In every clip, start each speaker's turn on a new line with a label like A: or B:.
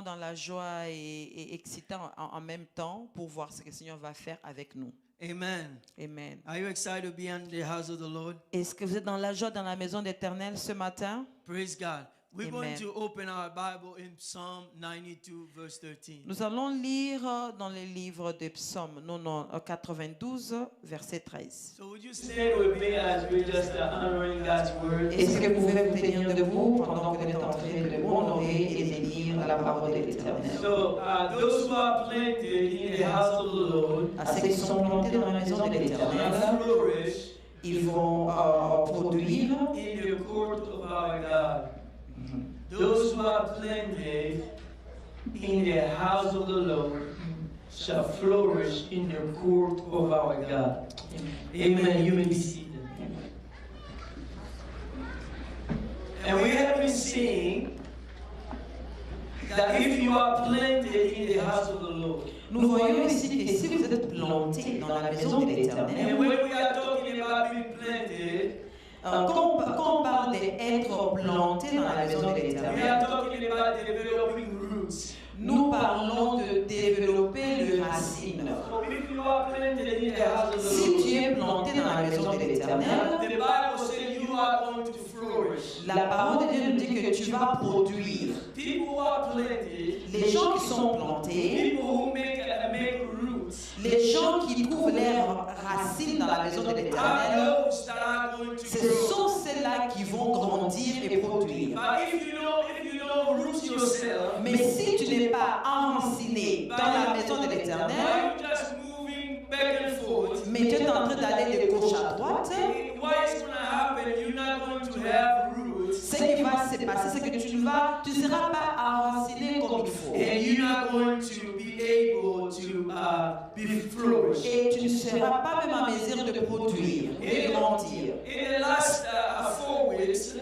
A: vraiment dans la joie et excités en même temps pour voir ce que le Seigneur va faire avec nous.
B: Amen.
A: Amen.
B: Are you excited to be in the house of the Lord?
A: Est-ce que vous êtes dans la joie dans la maison d'Éternel ce matin?
B: Praise God. We're
A: Amen.
B: going to open our Bible in Psalm 92, verse 13.
A: Nous allons lire dans le livre des psaumes 92, verset 13.
B: So would you stand with me as we're just honoring God's word?
A: Est-ce que vous pouvez vous tenir debout pendant que vous êtes en train de honorer et de lire la parole de l'Éternel?
B: So those who are planted in the house of the Lord
A: À ceux qui sont plantés dans la maison de l'Éternel,
B: flourish
A: ils vont produire.
B: in the court of our God. Those who are planted in the house of the Lord shall flourish in the court of our God. Amen. You may be seated. And we have been seeing that if you are planted in the house of the Lord,
A: Nous voyons ici que si vous êtes plantés dans la maison de
B: and
A: l'Éternel,
B: when we are talking about being planted,
A: quand on parle d'être planté dans la maison de
B: we are
A: l'Éternel,
B: talking about developing roots.
A: nous parlons de développer les racines.
B: So if you are planted in the house of the
A: Si
B: Lord,
A: tu es planté dans la maison de l'Éternel,
B: the Bible says you are going to flourish.
A: la parole de Dieu nous dit que tu vas produire.
B: People who are planted,
A: Les gens qui sont plantés,
B: people who make roots,
A: les gens qui trouvent leurs racines dans la maison de
B: are
A: l'Éternel,
B: those that are going to
A: ce
B: grow.
A: sont ceux-là qui vont grandir et produire.
B: But if you don't root yourself,
A: Mais si tu n'es pas enraciné dans la maison de
B: why
A: l'Éternel,
B: are you just moving back and forth?
A: mais tu es en train d'aller de gauche à droite,
B: What is going to happen? You're not going to have roots,
A: ce qui va se passer, c'est que tu ne seras pas enraciné comme il faut.
B: and you're not going to be able to be flourished.
A: Et tu ne seras pas même en mesure de produire, de grandir.
B: In the last 4 weeks,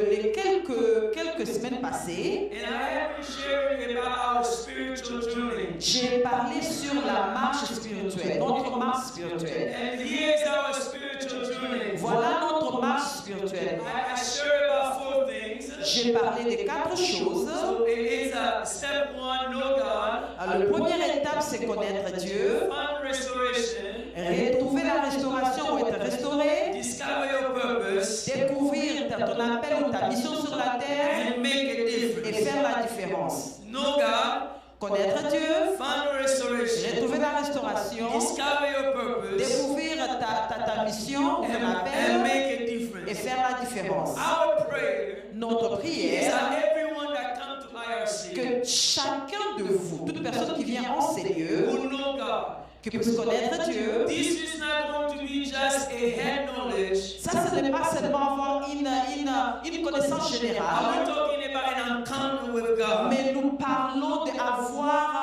A: Les quelques semaines passées,
B: and I have been sharing about our spiritual journey.
A: j'ai parlé sur la marche spirituelle, notre marche spirituelle.
B: And here's our spiritual journey.
A: Voilà notre marche spirituelle.
B: I shared about 4 things.
A: J'ai parlé de 4 choses.
B: So it is step 1, know God.
A: La première étape, c'est connaître Dieu,
B: Find restoration.
A: retrouver la restauration ou être restauré,
B: Discover your purpose.
A: découvrir ton appel ou ta mission sur la terre
B: And make a
A: et
B: difference.
A: faire la différence.
B: Know God.
A: Connaître Dieu,
B: Find restoration.
A: retrouver la restauration,
B: Discover your purpose.
A: découvrir ta mission ou ton
B: And
A: appel
B: make a
A: et
B: difference.
A: faire la différence.
B: Our prayer
A: Notre
B: is
A: prière,
B: that everyone that comes to IRC
A: que chacun de vous, toute personne qui vient en ces lieux,
B: will know God.
A: que puisse connaître Dieu.
B: This is not going to be just a head knowledge.
A: Ça, ce n'est pas seulement avoir une connaissance
B: We're
A: générale,
B: talking about an encounter with God.
A: mais nous parlons d'avoir,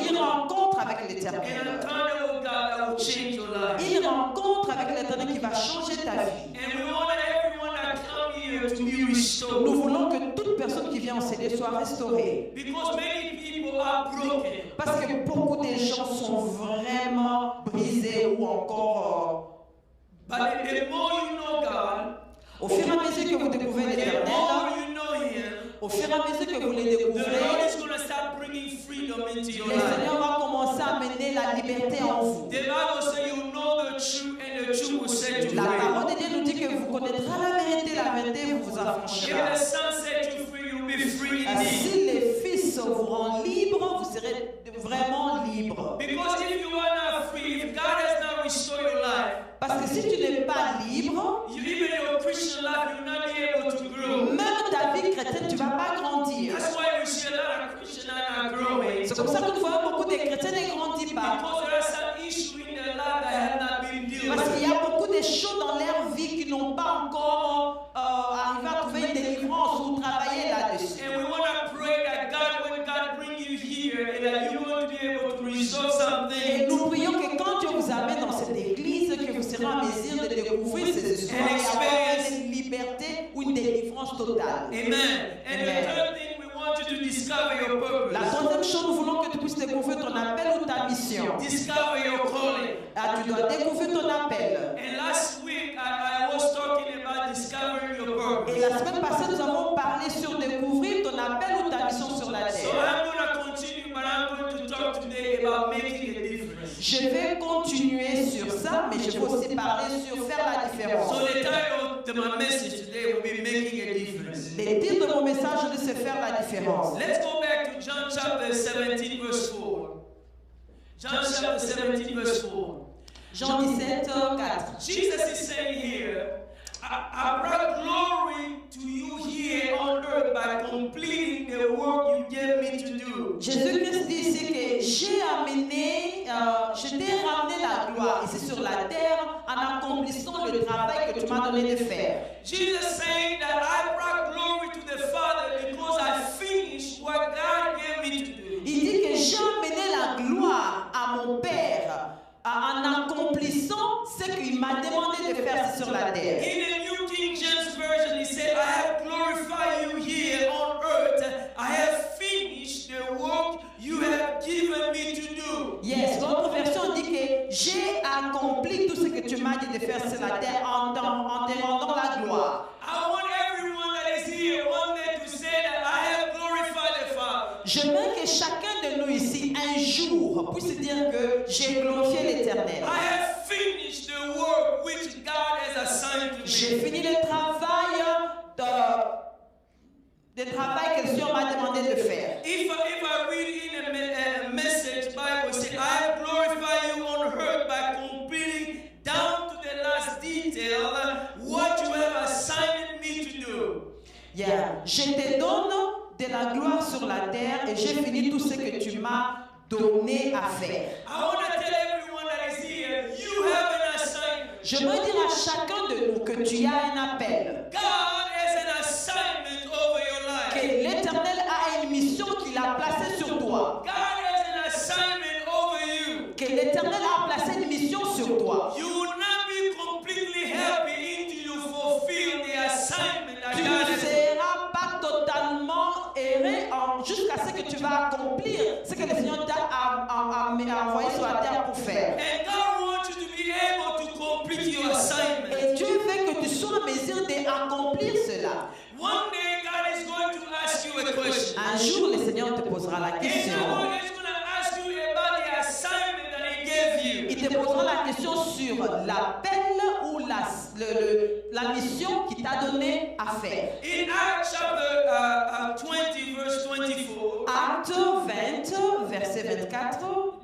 A: une rencontre avec
B: An
A: l'Éternel.
B: encounter with God that will change your life.
A: Une rencontre avec l'Éternel qui va changer ta vie.
B: And we want everyone that come here to be
A: Nous
B: restored.
A: voulons que toute personne qui vient en CD soit restaurée.
B: Because many people are broken.
A: Parce que beaucoup de gens sont vraiment brisés ou encore...
B: But the more you know God,
A: au fur et à mesure que vous découvrez
B: the
A: l'Éternel,
B: more you know Him,
A: au fur et à mesure que vous les
B: the Lord
A: découvrez,
B: is going to start bringing freedom into your
A: le
B: life.
A: Seigneur va commencer à amener la liberté en vous.
B: The Bible says you know the truth and the truth will set you
A: La
B: free.
A: parole de Dieu nous dit que vous connaîtrez la vérité vous
B: If
A: affranchira.
B: the Son set you free, you'll be free indeed.
A: Si les fils vous rendent libre, vous serez vraiment libre.
B: Because if you are not free, if God has not restored your life,
A: Parce que si tu n'es pas libre,
B: even your Christian life, you'll not be able to grow.
A: même ta vie chrétienne, tu ne vas pas grandir.
B: That's why we see a lot of Christians that are growing.
A: C'est comme ça que nous voyons beaucoup de chrétiens ne grandissent pas.
B: Because there are some issues in their life that have not been dealt
A: Parce qu'il y
B: with.
A: a beaucoup de choses dans leur vie qui n'ont pas encore arrivé à trouver une délivrance ou travailler là-dessus.
B: And we want to pray that God, when God brings you here, and that you're going to be able to resolve
A: Et
B: something.
A: nous prions que quand Dieu vous amène dans cette église, que vous serez en mesure de découvrir ces histoires et avoir une liberté ou une délivrance totale.
B: Amen. And the third thing, we want you to discover your
A: La
B: purpose.
A: troisième chose, nous voulons que tu puisses découvrir ton appel ou ta mission.
B: Discover your calling.
A: Tu dois découvrir ton appel.
B: And last week, I was talking about discovering your
A: Et
B: purpose.
A: la semaine passée, nous avons parlé sur découvrir ton Je vais continuer sur ça, mais je vais aussi parler sur faire la différence.
B: So the title to my message today will be Making a Difference.
A: Le titre de mon message est de se faire la différence.
B: Let's go back to John chapter 17, verse 4. John chapter 17, verse 4.
A: Jean 17, 4.
B: Jesus is saying here, I brought glory to you here on earth by completing the work you gave me to do.
A: Jésus-Christ dit ici que je t'ai ramené la gloire ici sur la terre en accomplissant le travail que tu m'as donné de faire.
B: Jesus saying that I brought glory to the Father because I finished what God gave me to do.
A: Il dit que j'ai amené la gloire à mon Père en accomplissant ce qu'il m'a demandé de faire sur la terre.
B: In the New King James Version, he said, I have glorified you here on earth. I have finished the work you have given me to do.
A: Yes, l'autre version dit que j'ai accompli tout ce que tu m'as dit de faire sur la terre en te rendant la gloire.
B: I want everyone that is here one day to say that I have glorified the Father.
A: Je veux que chacun de nous ici, un jour, puisse dire que j'ai glorifié l'Éternel.
B: I have finished the work which God has assigned to me.
A: J'ai fini le travail que le Seigneur m'a demandé de faire.
B: If I read in a message Bible, say, I have glorified you on earth by completing down to the last detail what you have assigned me to do.
A: Yeah. Je te donne de la gloire sur la terre et j'ai fini tout ce que tu m'as donné à faire.
B: I want to tell everyone that is here, you have an assignment.
A: Je veux dire à chacun de nous que tu as un appel.
B: God has an assignment over your life.
A: Que l'Éternel a une mission qu'il a placée sur toi.
B: God has an assignment over you.
A: Que l'Éternel a placé une mission sur toi.
B: You will not be completely happy until you fulfill the assignment that
A: Tu
B: God
A: ne
B: has.
A: seras pas totalement erré jusqu'à ce que tu vas accomplir ce que le Seigneur t'a envoyé sur la terre pour faire.
B: And God wants you to be able to complete your assignment.
A: Et Dieu veut que tu sois en mesure d'accomplir cela.
B: One day God is going to ask you a question.
A: Un jour, le Seigneur te posera la
B: And
A: question.
B: God is going to ask you about the assignment that He gave you.
A: Il te posera la question sur l'appel ou la mission qu'il t'a donné à faire.
B: In Acts chapter 20, verse 24,
A: Acte 20, verset 24.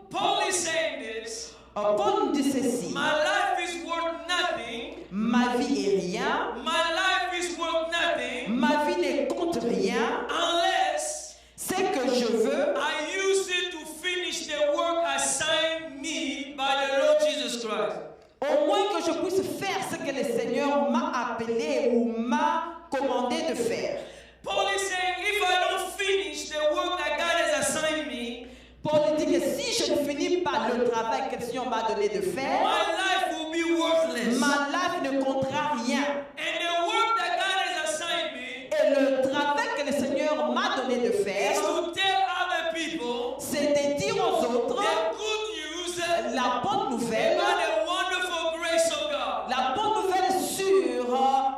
B: Paul is saying this.
A: Paul nous dit ceci.
B: My life is worth nothing.
A: Ma vie est rien.
B: My life is worth nothing
A: Ma vie ne compte rien.
B: unless
A: Ce que je veux,
B: I use it to finish the work assigned me by the Lord Jesus Christ.
A: au moins que je puisse faire ce que le Seigneur m'a appelé ou m'a commandé de faire.
B: Paul is saying, if I don't finish the work that God has assigned me,
A: Paul dit que si je ne finis pas le travail que le Seigneur m'a donné de faire,
B: my life will be worthless.
A: ma life ne comptera rien.
B: And the work that God has assigned me
A: Et le travail que le Seigneur m'a donné de
B: is
A: faire,
B: to tell other people
A: c'est de dire aux autres
B: the good news
A: la bonne nouvelle,
B: about the wonderful grace of God.
A: la bonne nouvelle sur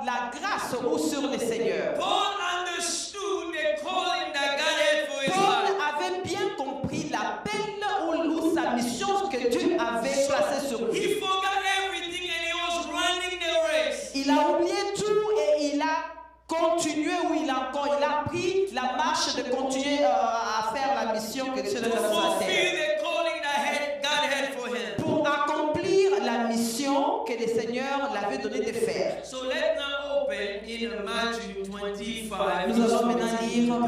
A: la grâce ou sur le Seigneur.
B: Paul understood the calling that God had for his
A: Paul
B: life.
A: avait bien compris l'appel ou sa mission que Dieu avait placée sur lui.
B: He forgot everything and he was running the race.
A: Il a oublié tout et il a continué ou il a pris la marche de continuer à faire la mission que Dieu
B: To
A: nous a sur la
B: fulfill
A: terre.
B: the calling that God had for him.
A: Pour accomplir la mission que le Seigneur l'avait donné de faire.
B: So let's now open in Matthew 25.
A: Nous allons maintenant lire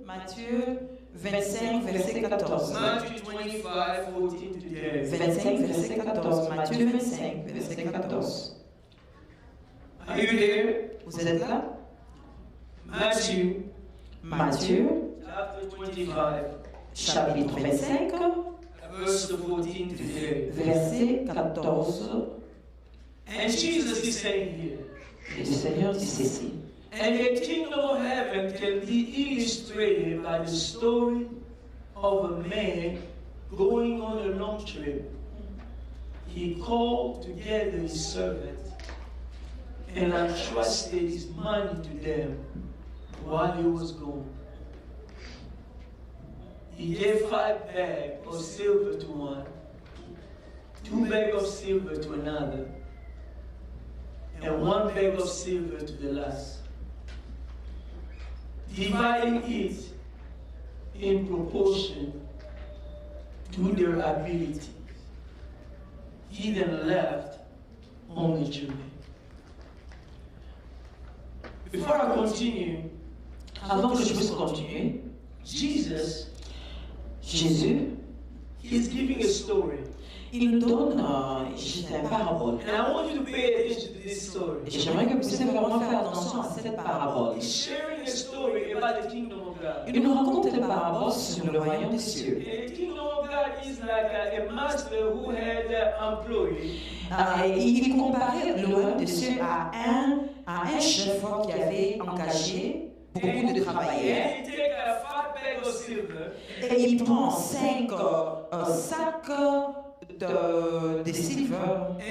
A: Matthieu 25, verset 14.
B: Matthew 25, 14 to 10.
A: 25, verset 14. Matthieu 25, verset 14.
B: Are you there?
A: Vous êtes là?
B: Matthew
A: Matthieu,
B: chapter 25,
A: chapitre 25,
B: verse 14 to 10.
A: verset 14.
B: And Jesus is saying here,
A: Et le Seigneur dit ceci.
B: and the kingdom of heaven can be illustrated by the story of a man going on a long trip. He called together his servants and entrusted his money to them while he was gone. He gave 5 bags of silver to one, 2 bags of silver to another, and 1 bag of silver to the last, dividing it in proportion to their ability. He then left on the journey. Before I continue,
A: Avant que je puisse continuer,
B: Jésus
A: is
B: giving a story.
A: il nous donne juste une parabole.
B: And I want you to pay attention to this story.
A: Et j'aimerais que vous puissiez vraiment faire attention à cette parabole.
B: He's sharing a story about the kingdom of God.
A: Il nous raconte une parabole sur le royaume des cieux.
B: And the kingdom of God is like a master who had an employee.
A: Il comparait le royaume des cieux à un chef qui avait engagé beaucoup de travailleurs.
B: And he take a 5 bag of silver.
A: Et il prend 5 sacs de silver,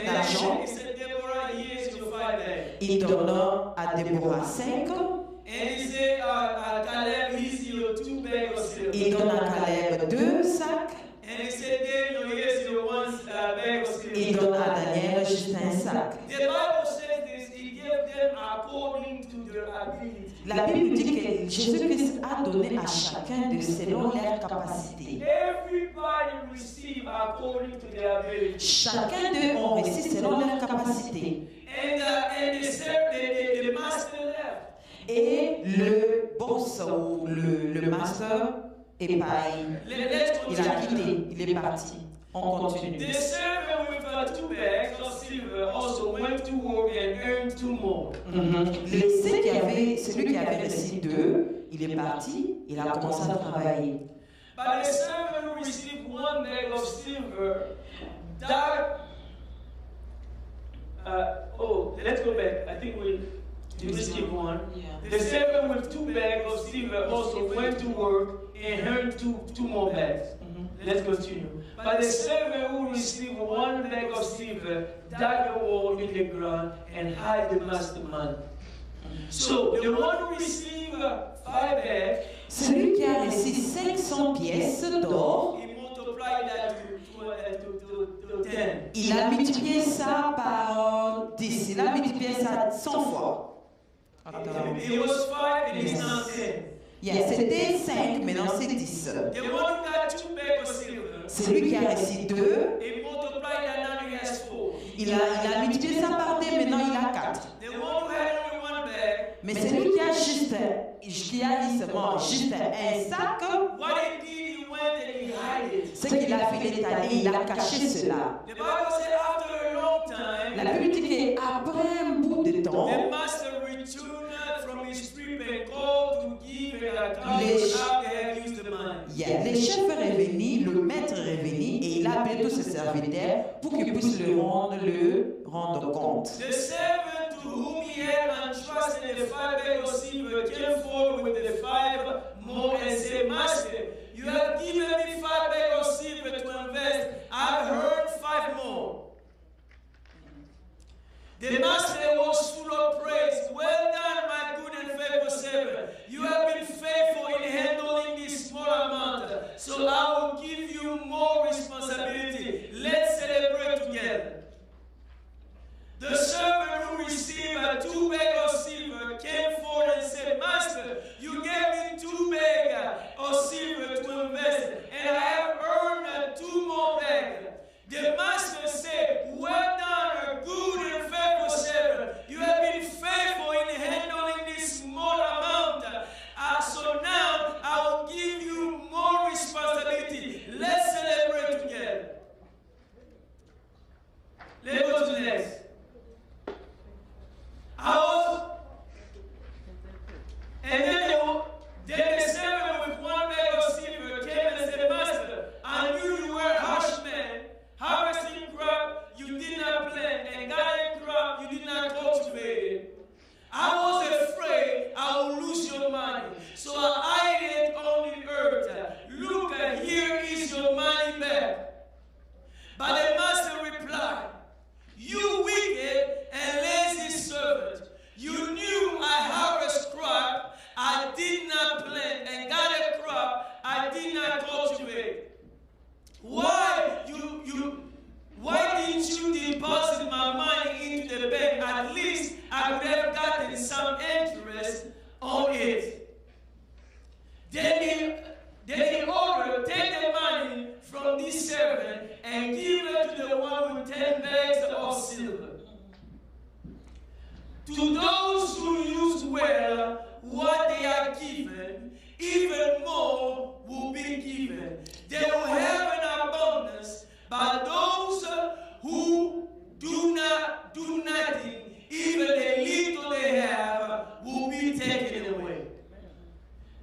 A: d'argent.
B: He said, Deborah, here's your 5 bags.
A: Il donne à Déborah 5.
B: And he said, Caleb, here's your 2 bags of silver.
A: Il donne à Caleb 2 sacs.
B: And he said, Daniel, here's your 1 bag of silver.
A: Il donne à Daniel juste un sac.
B: The Bible says this, he gave them according to their ability.
A: La Bible dit que Jésus-Christ a donné à chacun de selon leur capacité.
B: Everybody receive according to their ability.
A: Chacun d'eux ont reçu selon leur capacité.
B: And the master left.
A: Et le boss ou le master est pareil. Il a quitté, il est parti. On continue.
B: The servant with 2 bags of silver also went to work and earned 2 more.
A: Celui qui avait reçu 2, il est parti, il a commencé à travailler.
B: But the servant who received 1 bag of silver died. Let's go back. I think we skip 1. The servant with 2 bags of silver also went to work and earned two more bags. Let's continue. But the servant who received 1 bag of silver dug a hole in the ground and hid the master money. So the one who received 5 bags,
A: celui qui a reçu 500 pièces d'or,
B: he multiplied that to 10.
A: Il a multiplié ça par 10. Il a multiplié ça 100 fois.
B: It was 5 and it's now 10.
A: C'était 5, maintenant c'est 10.
B: The one who got 2 bags of silver,
A: celui qui a reçu 2,
B: he multiplied that, now he has 4.
A: il a multiplié ça par 2, maintenant il a 4.
B: The one who had only 1 bag,
A: mais celui qui a juste un sac,
B: what he did, he went and he hid it.
A: Ce qu'il a fait, il a caché cela.
B: The Bible said after a long time,
A: La Bible dit qu'après un bout de temps,
B: the master returned from his trip and called to give an account of how they had used the money.
A: Le chef est revenu, le maître est revenu et il a appelé tous ses serviteurs pour qu'ils puissent le rendre compte.
B: The servant to whom he had entrusted the 5 bags of silver came forward with the 5 more and said, Master, you have given me 5 bags of silver to invest. I've earned 5 more. The master was full of praise. Well done, my good and faithful servant. You have been faithful in handling this small amount, so I will give you more responsibility. Let's celebrate together. The servant who received 2 bags of silver came forward and said, Master, you gave me 2 bags of silver to invest, and I have earned 2 more bags. The master said, well done, good and faithful servant. You have been faithful in handling this small amount. So now I will give you more responsibility. Let's celebrate together. Let's go to the next. And then the servant with 1 bag of silver came and said, Master, I knew you were a harsh man, harvesting crop you did not plant, and gathering crop you did not cultivate. I was afraid I would lose your money, so I hid it on the earth. Look, here is your money back. But the master replied, you wicked and lazy servant, you knew I harvest crop I did not plant, and gather crop I did not cultivate. Why To those who use well what they are given, even more will be given. They will have an abundance, but those who do nothing, even the little they have, will be taken away.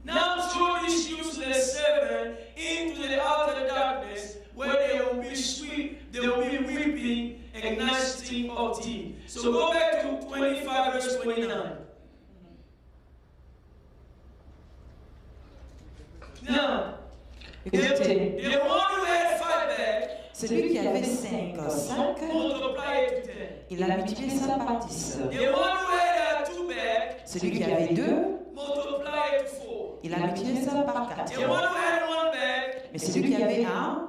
B: Now throw this useless servant into the outer darkness, where there will be weeping and gnashing of teeth. So go back to 25 verse 29. Now, the one who had 5 bags,
A: celui qui avait 5,
B: multiply it to 10.
A: il a multiplié ça par 10.
B: The one who had 2 bags,
A: Celui qui avait 2,
B: multiply it to 4.
A: il a multiplié ça par 4.
B: The one who had 1 bag,
A: Mais celui qui avait 1,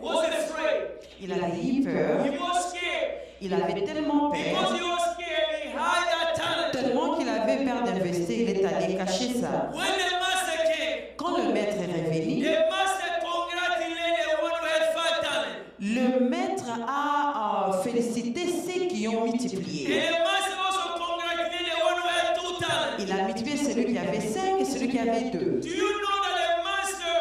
B: was afraid.
A: il avait eu peur.
B: He was scared.
A: Il avait tellement
B: Because
A: peur,
B: he was scared, he hid that talent.
A: tellement qu'il avait peur d'investir, il est allé cacher ça.
B: When the master came,
A: Quand le maître est revenu,
B: the master congratulated the one who had 5 talents.
A: le maître a félicité ceux qui ont
B: And
A: multiplié.
B: the master also congratulated the one who had 2 talents.
A: Il a multiplié celui qui avait 5 et celui qui avait 2.
B: Do you know that the master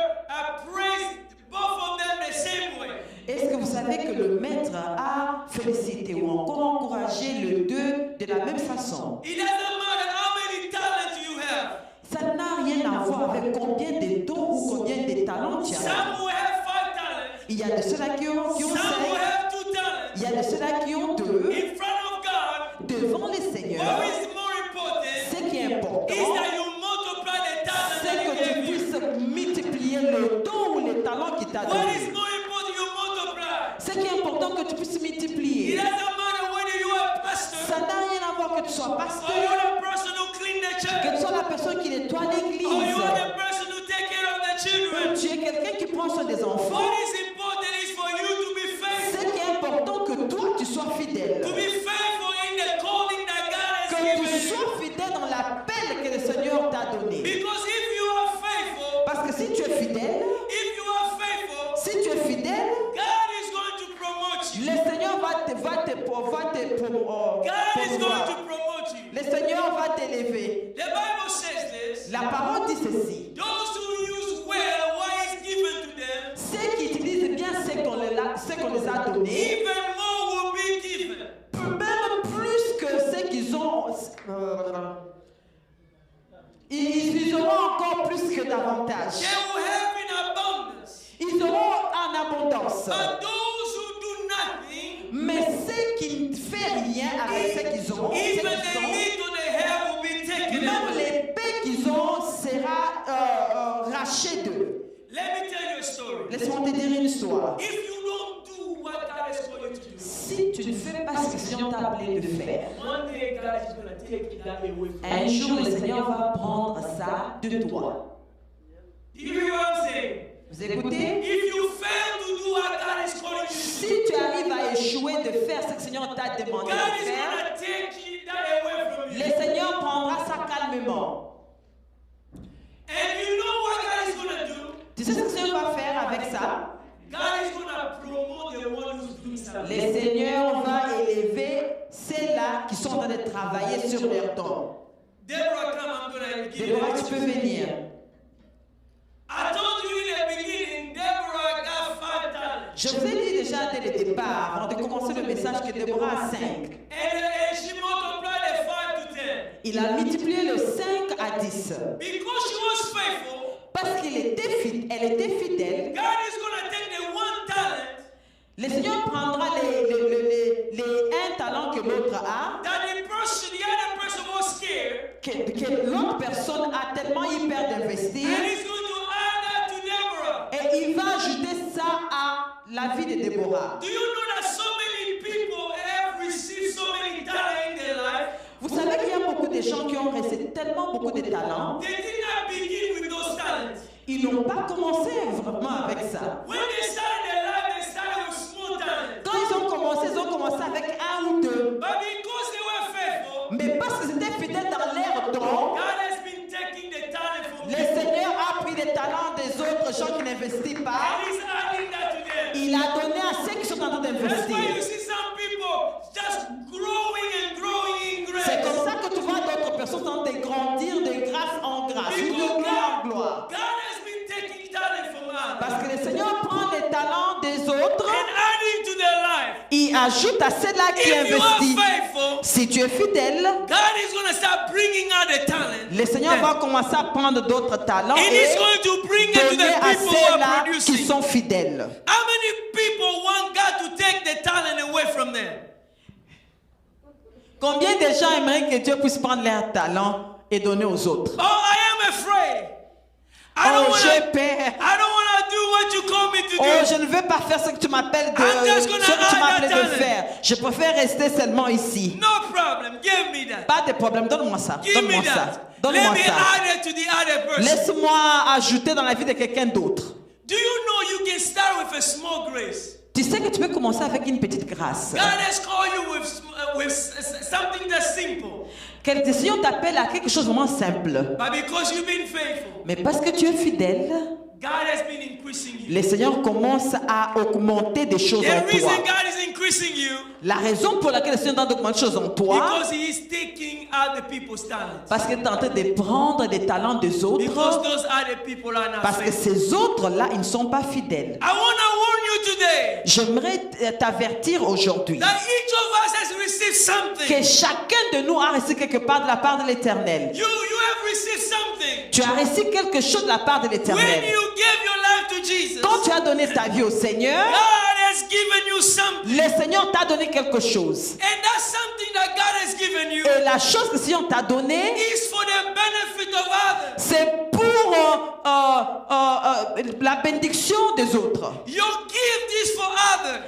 B: praised both of them the same way?
A: Est-ce que vous savez que le maître a félicité ou encore encouragé le 2 de la même façon?
B: It doesn't matter how many talents you have.
A: Ça n'a rien à voir avec combien de dons ou combien de talents tu as.
B: Some who have 5 talents,
A: Il y a de ceux-là qui ont
B: some who
A: 5,
B: have 2 talents.
A: il y a de ceux-là qui ont 2.
B: In front of God,
A: Devant les
B: what
A: seigneurs,
B: is more important
A: ce qui est important,
B: is that you multiply the talents
A: c'est
B: that
A: que
B: he
A: tu
B: gave you.
A: puisses multiplier le don ou les talents qu'il t'a
B: What is
A: donné.
B: more important, you multiply.
A: Ce qui est important, que tu puisses
B: It
A: multiplier.
B: doesn't matter whether you are a pastor
A: Ça n'a rien à voir que tu sois
B: or
A: pasteur,
B: you're the person who clean the
A: que
B: church
A: tu sois la personne qui nettoie
B: or
A: l'église,
B: you are the person who take care of the
A: que
B: children.
A: tu es quelqu'un qui prend soin des enfants.
B: What is important is for you to be
A: Ce
B: faithful.
A: qui est important, que toi tu sois fidèle.
B: To be faithful in the calling that God has
A: Que
B: given
A: tu
B: you.
A: sois fidèle dans l'appel que le Seigneur t'a donné.
B: Because if you are faithful,
A: Parce que si tu es fidèle,
B: if you are faithful,
A: si tu es fidèle,
B: God is going to promote you.
A: le Seigneur va te
B: God is going
A: promouvoir.
B: to promote you.
A: Le Seigneur va t'élever.
B: The Bible says this.
A: La parole dit ceci.
B: Those who use well what is given to them,
A: Ceux qui utilisent bien ce qu'on les a donnés,
B: even more will be given.
A: même plus que ceux qu'ils ont, ils auront encore plus que davantage.
B: They will have in abundance.
A: Ils auront en abondance.
B: But those who do nothing,
A: Mais ceux qui ne font rien avec ce qu'ils ont,
B: even the little they have will be taken
A: même
B: away.
A: l'épée qu'ils ont sera rachée d'eux.
B: Let me tell you a story.
A: Laisse-moi te dire une histoire.
B: If you don't do what God has called you to do,
A: Si tu ne fais pas ce que le Seigneur t'a appelé de faire,
B: one day God is going to take that away from
A: un
B: you.
A: jour le Seigneur va prendre ça de toi.
B: You hear what I'm saying?
A: Vous écoutez?
B: If you fail to do what God is calling you to
A: Si
B: do,
A: tu arrives à échouer de faire ce que le Seigneur t'a demandé
B: God
A: de
B: is
A: faire,
B: going to take that away from
A: le
B: you.
A: Seigneur prendra ça calmement.
B: And you know what God is going to do?
A: Tu sais ce que le Seigneur va faire avec ça?
B: God is going to promote the one who's doing something.
A: Le Seigneur va élever ceux-là qui sont en train de travailler sur leur don.
B: Deborah, come, I'm going to give you
A: Déborah, tu
B: a
A: peux venir.
B: I told you in the beginning, Deborah got 5 talents.
A: Je vous ai dit déjà dès le départ, avant de commencer le message, que Déborah a 5.
B: And she multiplied the 5 to 10.
A: Il a multiplié le 5 à 10.
B: Because she was faithful,
A: Parce qu'elle était fidèle,
B: God is going to take the 1 talent
A: le Seigneur prendra les 1 talent que l'autre a,
B: that the other person was scared,
A: que l'autre personne a tellement eu peur d'investir,
B: and he's going to add that to Deborah.
A: et il va ajouter ça à la vie de Déborah.
B: Do you know that so many people have received so many talents in their life?
A: Vous savez qu'il y a beaucoup de gens qui ont reçu tellement beaucoup de talents,
B: They did not begin with those talents.
A: ils n'ont pas commencé vraiment avec ça.
B: When they started their life, they started with small talents.
A: Quand ils ont commencé avec 1 ou 2.
B: But because they were faithful,
A: Mais parce qu'ils étaient fidèles dans leur don,
B: God has been taking the talent from
A: le
B: them
A: Seigneur a pris les talents des autres gens qui n'investissent pas.
B: and he's adding that to them.
A: Il a donné à ceux qui sont en train
B: That's why you
A: d'investir.
B: see some people just growing and growing in grace.
A: d'une
B: Because
A: gloire en gloire.
B: God has been taking talent from us
A: Parce que le Seigneur prend les talents des autres,
B: and adding to their life.
A: il ajoute à ceux-là qui
B: If you are
A: investissent.
B: faithful,
A: Si tu es fidèle,
B: God is going to start bringing out the talent.
A: le Seigneur va commencer à prendre d'autres talents
B: And
A: et
B: He's going to bring it to
A: donner
B: the
A: à
B: people who are
A: ceux-là qui
B: producing.
A: sont fidèles.
B: How many people want God to take the talent away from them?
A: Combien de gens aimeraient que Dieu puisse prendre leurs talents et donner aux autres?
B: Oh, I am afraid. I
A: Oh,
B: don't
A: j'ai
B: want
A: peur.
B: to do what you call me to do.
A: Oh, je ne veux pas faire ce que tu m'appelles de,
B: I'm just gonna
A: ce que tu
B: add
A: m'appelles
B: that
A: de
B: talent.
A: faire. Je préfère rester seulement ici.
B: No problem. Give me that.
A: Pas de problème, donne-moi ça.
B: Give me
A: Donne-moi ça.
B: that. Let
A: Donne-moi
B: me
A: ça.
B: add it to the other person.
A: Laisse-moi ajouter dans la vie de quelqu'un d'autre.
B: Do you know you can start with a small grace?
A: Tu sais que tu peux commencer avec une petite grâce.
B: God has called you with something that's simple.
A: Que le Seigneur t'appelle à quelque chose de vraiment simple.
B: But because you've been faithful,
A: Mais parce que tu es fidèle,
B: God has been increasing you.
A: le Seigneur commence à augmenter des choses en
B: The reason
A: toi.
B: God is increasing you
A: La raison pour laquelle le Seigneur donne augmenter des choses en toi,
B: because He is taking other people's talents.
A: parce qu'il est en train de prendre des talents des autres,
B: Because those other people are not
A: parce que
B: faithful.
A: ces autres-là, ils ne sont pas fidèles.
B: I want to warn you today
A: J'aimerais t'avertir aujourd'hui
B: that each of us has received something.
A: que chacun de nous a reçu quelque part de la part de l'Éternel.
B: You have received something.
A: Tu as reçu quelque chose de la part de
B: When
A: l'Éternel.
B: you gave your life to Jesus,
A: Quand tu as donné ta vie au Seigneur,
B: God has given you something.
A: le Seigneur t'a donné quelque chose.
B: And that's something that God has given you
A: Et la chose que le Seigneur t'a donnée,
B: is for the benefit of others.
A: c'est pour la bénédiction des autres.
B: Your gift is for others.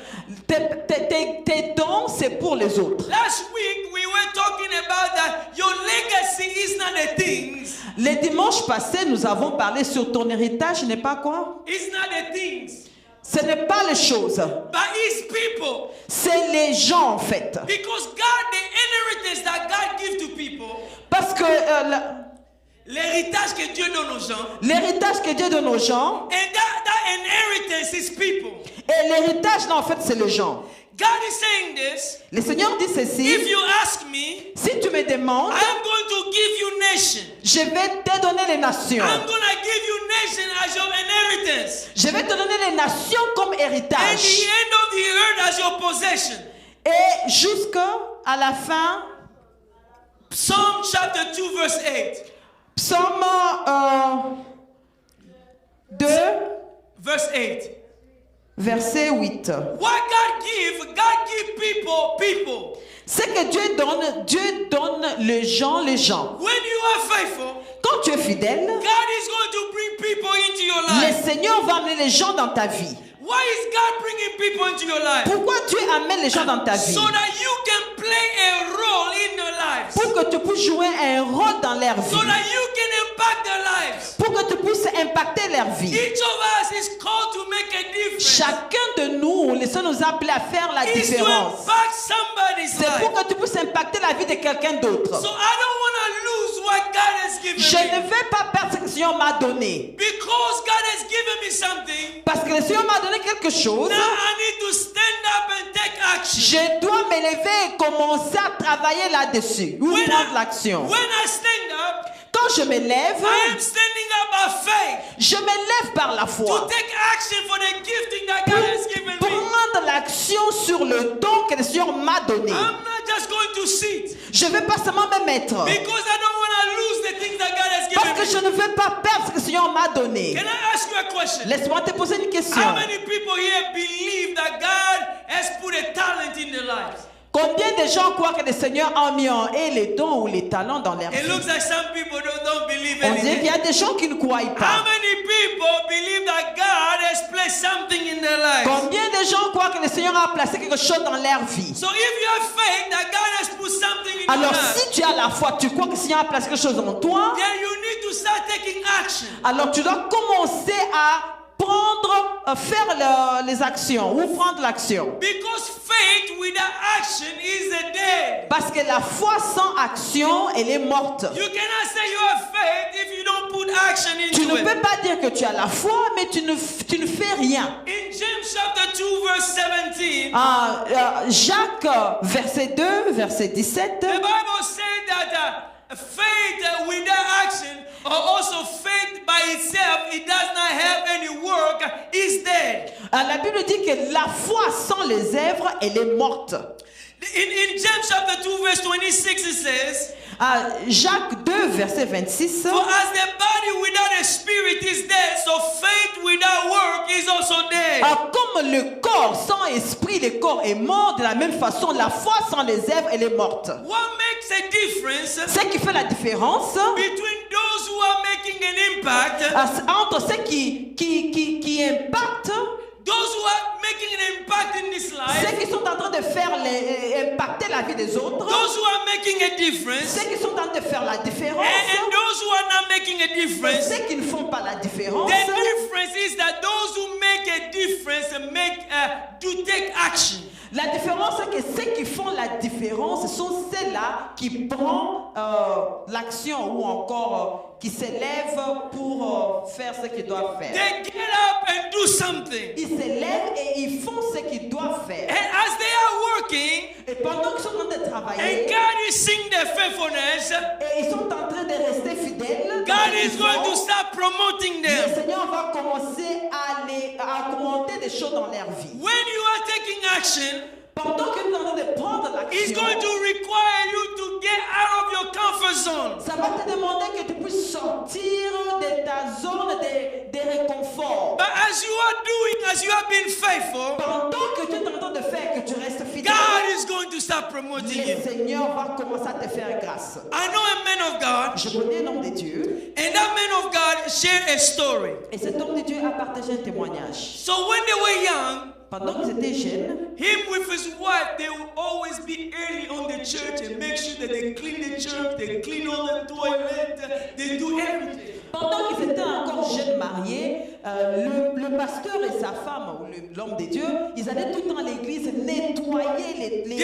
A: Tes dons, c'est pour les autres.
B: Last week we were talking about that your legacy is not the things.
A: Les dimanches passés, nous avons parlé sur ton héritage, ce n'est pas quoi?
B: It's not the things.
A: Ce n'est pas les choses,
B: But it's people.
A: c'est les gens en fait.
B: Because God, the inheritance that God gives to people,
A: Parce que
B: l'héritage que Dieu donne aux gens,
A: l'héritage que Dieu donne aux gens,
B: and that inheritance is people.
A: et l'héritage là en fait c'est les gens.
B: God is saying this.
A: Le Seigneur dit ceci,
B: If you ask me,
A: si tu me demandes,
B: I'm going to give you nation.
A: je vais te donner les nations.
B: I'm going to give you nation as your inheritance.
A: Je vais te donner les nations comme
B: And the
A: héritage.
B: end of the earth as your possession.
A: Et jusqu'à la fin,
B: Psalm chapter 2 verse 8.
A: Psaume 2,
B: Verse 8.
A: verset 8.
B: What God give people.
A: C'est que Dieu donne les gens.
B: When you are faithful,
A: Quand tu es fidèle,
B: God is going to bring people into your
A: le
B: life.
A: Seigneur va amener les gens dans ta vie.
B: Why is God bringing people into your life?
A: Pourquoi tu amènes les gens dans ta vie?
B: So that you can play a role in their lives.
A: Pour que tu puisses jouer un rôle dans leur
B: So
A: vie.
B: that you can impact their lives.
A: Pour que tu puisses impacter leur vie.
B: Each of us is called to make a difference.
A: Chacun de nous, le Seigneur nous a appelés à faire la
B: Is to
A: différence.
B: impact somebody's
A: C'est pour
B: life.
A: que tu puisses impacter la vie de quelqu'un d'autre.
B: So I don't want to lose what God has given
A: Je ne
B: me.
A: vais pas perdre ce que le Seigneur m'a donné.
B: Because God has given me something.
A: Parce que le Seigneur m'a donné quelque chose.
B: Now I need to stand up and take action.
A: Je dois me lever et commencer à travailler là-dessus. Ou prendre l'action.
B: When I stand up,
A: Quand je me lève,
B: I am standing up by faith
A: je me lève par la
B: to
A: foi.
B: take action for the gifting that God has given
A: Pour
B: me.
A: prendre l'action sur le don que le Seigneur m'a donné.
B: I'm not just going to sit
A: Je ne vais pas seulement me mettre.
B: because I don't want to lose the things that God has
A: Parce que
B: given
A: je
B: me.
A: ne veux pas perdre ce que le Seigneur m'a donné.
B: Can I ask you a question?
A: Laisse-moi te poser une question.
B: How many people here believe that God has put a talent in their lives?
A: Combien de gens croient que le Seigneur a mis en eux les dons ou les talents dans leur
B: It
A: vie?
B: looks like some people don't believe
A: On dit qu'il
B: anything.
A: y a des gens qui ne croient
B: How
A: pas.
B: many people believe that God has placed something in their lives?
A: Combien de gens croient que le Seigneur a placé quelque chose dans leur vie?
B: So if you have faith that God has put something in your
A: Alors
B: life,
A: si tu as la foi, tu crois que le Seigneur a placé quelque chose en toi,
B: then you need to start taking action.
A: alors tu dois commencer à faire les actions ou prendre l'action.
B: Because faith without action is dead.
A: Parce que la foi sans action, elle est morte.
B: You cannot say you have faith if you don't put action
A: Tu
B: into
A: ne
B: it.
A: peux pas dire que tu as la foi, mais tu ne fais rien.
B: In James chapter 2 verse 17,
A: Jacques, verset 2, verset 17.
B: the Bible says that faith without action also faith by itself, it does not have any work, is dead.
A: La Bible dit que la foi sans les œuvres, elle est morte.
B: In James chapter 2 verse 26 it says,
A: Jacques 2 verset 26.
B: for as the body without a spirit is dead, so faith without work is also dead.
A: Comme le corps sans esprit, le corps est mort, de la même façon, la foi sans les œuvres, elle est morte.
B: What makes a difference
A: Ce qui fait la différence
B: between those who are making an impact,
A: entre ceux qui impactent,
B: those who are making an impact in this life,
A: ceux qui sont en train de faire impacter la vie des autres,
B: those who are making a difference,
A: ceux qui sont en train de faire la différence,
B: and those who are not making a
A: et
B: difference.
A: ceux qui ne font pas la différence.
B: The difference is that those who make a difference do take action.
A: La différence, c'est que ceux qui font la différence sont ceux-là qui prennent l'action ou encore qui s'élèvent pour faire ce qu'ils doivent faire.
B: They get up and do something.
A: Ils s'élèvent et ils font ce qu'ils doivent faire.
B: And as they are working,
A: Et pendant qu'ils sont en train de travailler,
B: and God is seeing their faithfulness,
A: et ils sont en train de rester fidèles,
B: God is going to start promoting
A: le
B: them.
A: Seigneur va commencer à augmenter des choses dans leur vie.
B: When you are taking action,
A: Pendant que nous sommes en train de prendre
B: it's
A: l'action,
B: going to require you to get out of your comfort zone.
A: ça va te demander que tu puisses sortir de ta zone de réconfort.
B: But as you are doing, as you have been faithful,
A: Pendant que tu es en train de faire, que tu restes fidèle,
B: God is going to start promoting
A: le
B: you.
A: Seigneur va commencer à te faire grâce.
B: I know a man of God,
A: Je connais un homme de Dieu,
B: and that man of God shared a story.
A: et cet homme de Dieu a partagé un témoignage.
B: So when they were young,
A: Pendant qu'ils étaient jeunes,
B: him with his wife, they would always be early on the church and make sure that they clean the church, they clean all the toilet, they do everything.
A: pendant qu'ils étaient encore jeunes mariés, le pasteur et sa femme, ou l'homme de Dieu, ils allaient tout le temps à l'église nettoyer les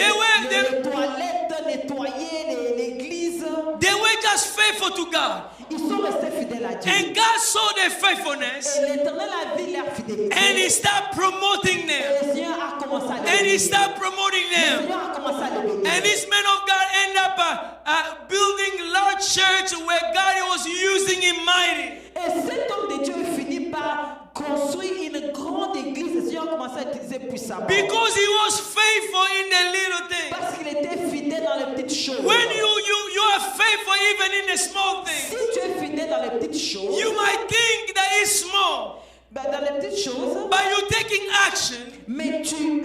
A: toilettes, nettoyer l'église.
B: They were just faithful to God.
A: Ils sont restés fidèles à Dieu.
B: And God saw their faithfulness
A: Et l'Éternel a vu leur fidélité.
B: and He started promoting
A: Et
B: them.
A: le Seigneur a commencé à les
B: And He
A: bénir.
B: started promoting
A: Le
B: them.
A: Seigneur a commencé à les bénir.
B: And this man of God ended up building large church where God was using him mighty.
A: Et cet homme de Dieu finit par construire une grande église. Le Seigneur a commencé à utiliser puissamment.
B: Because he was faithful in the little things.
A: Parce qu'il était fidèle dans les petites choses.
B: When you are faithful even in the small
A: Si
B: things,
A: tu es fidèle dans les petites choses,
B: you might think that it's small,
A: ben dans les petites choses,
B: but you're taking action,
A: mais tu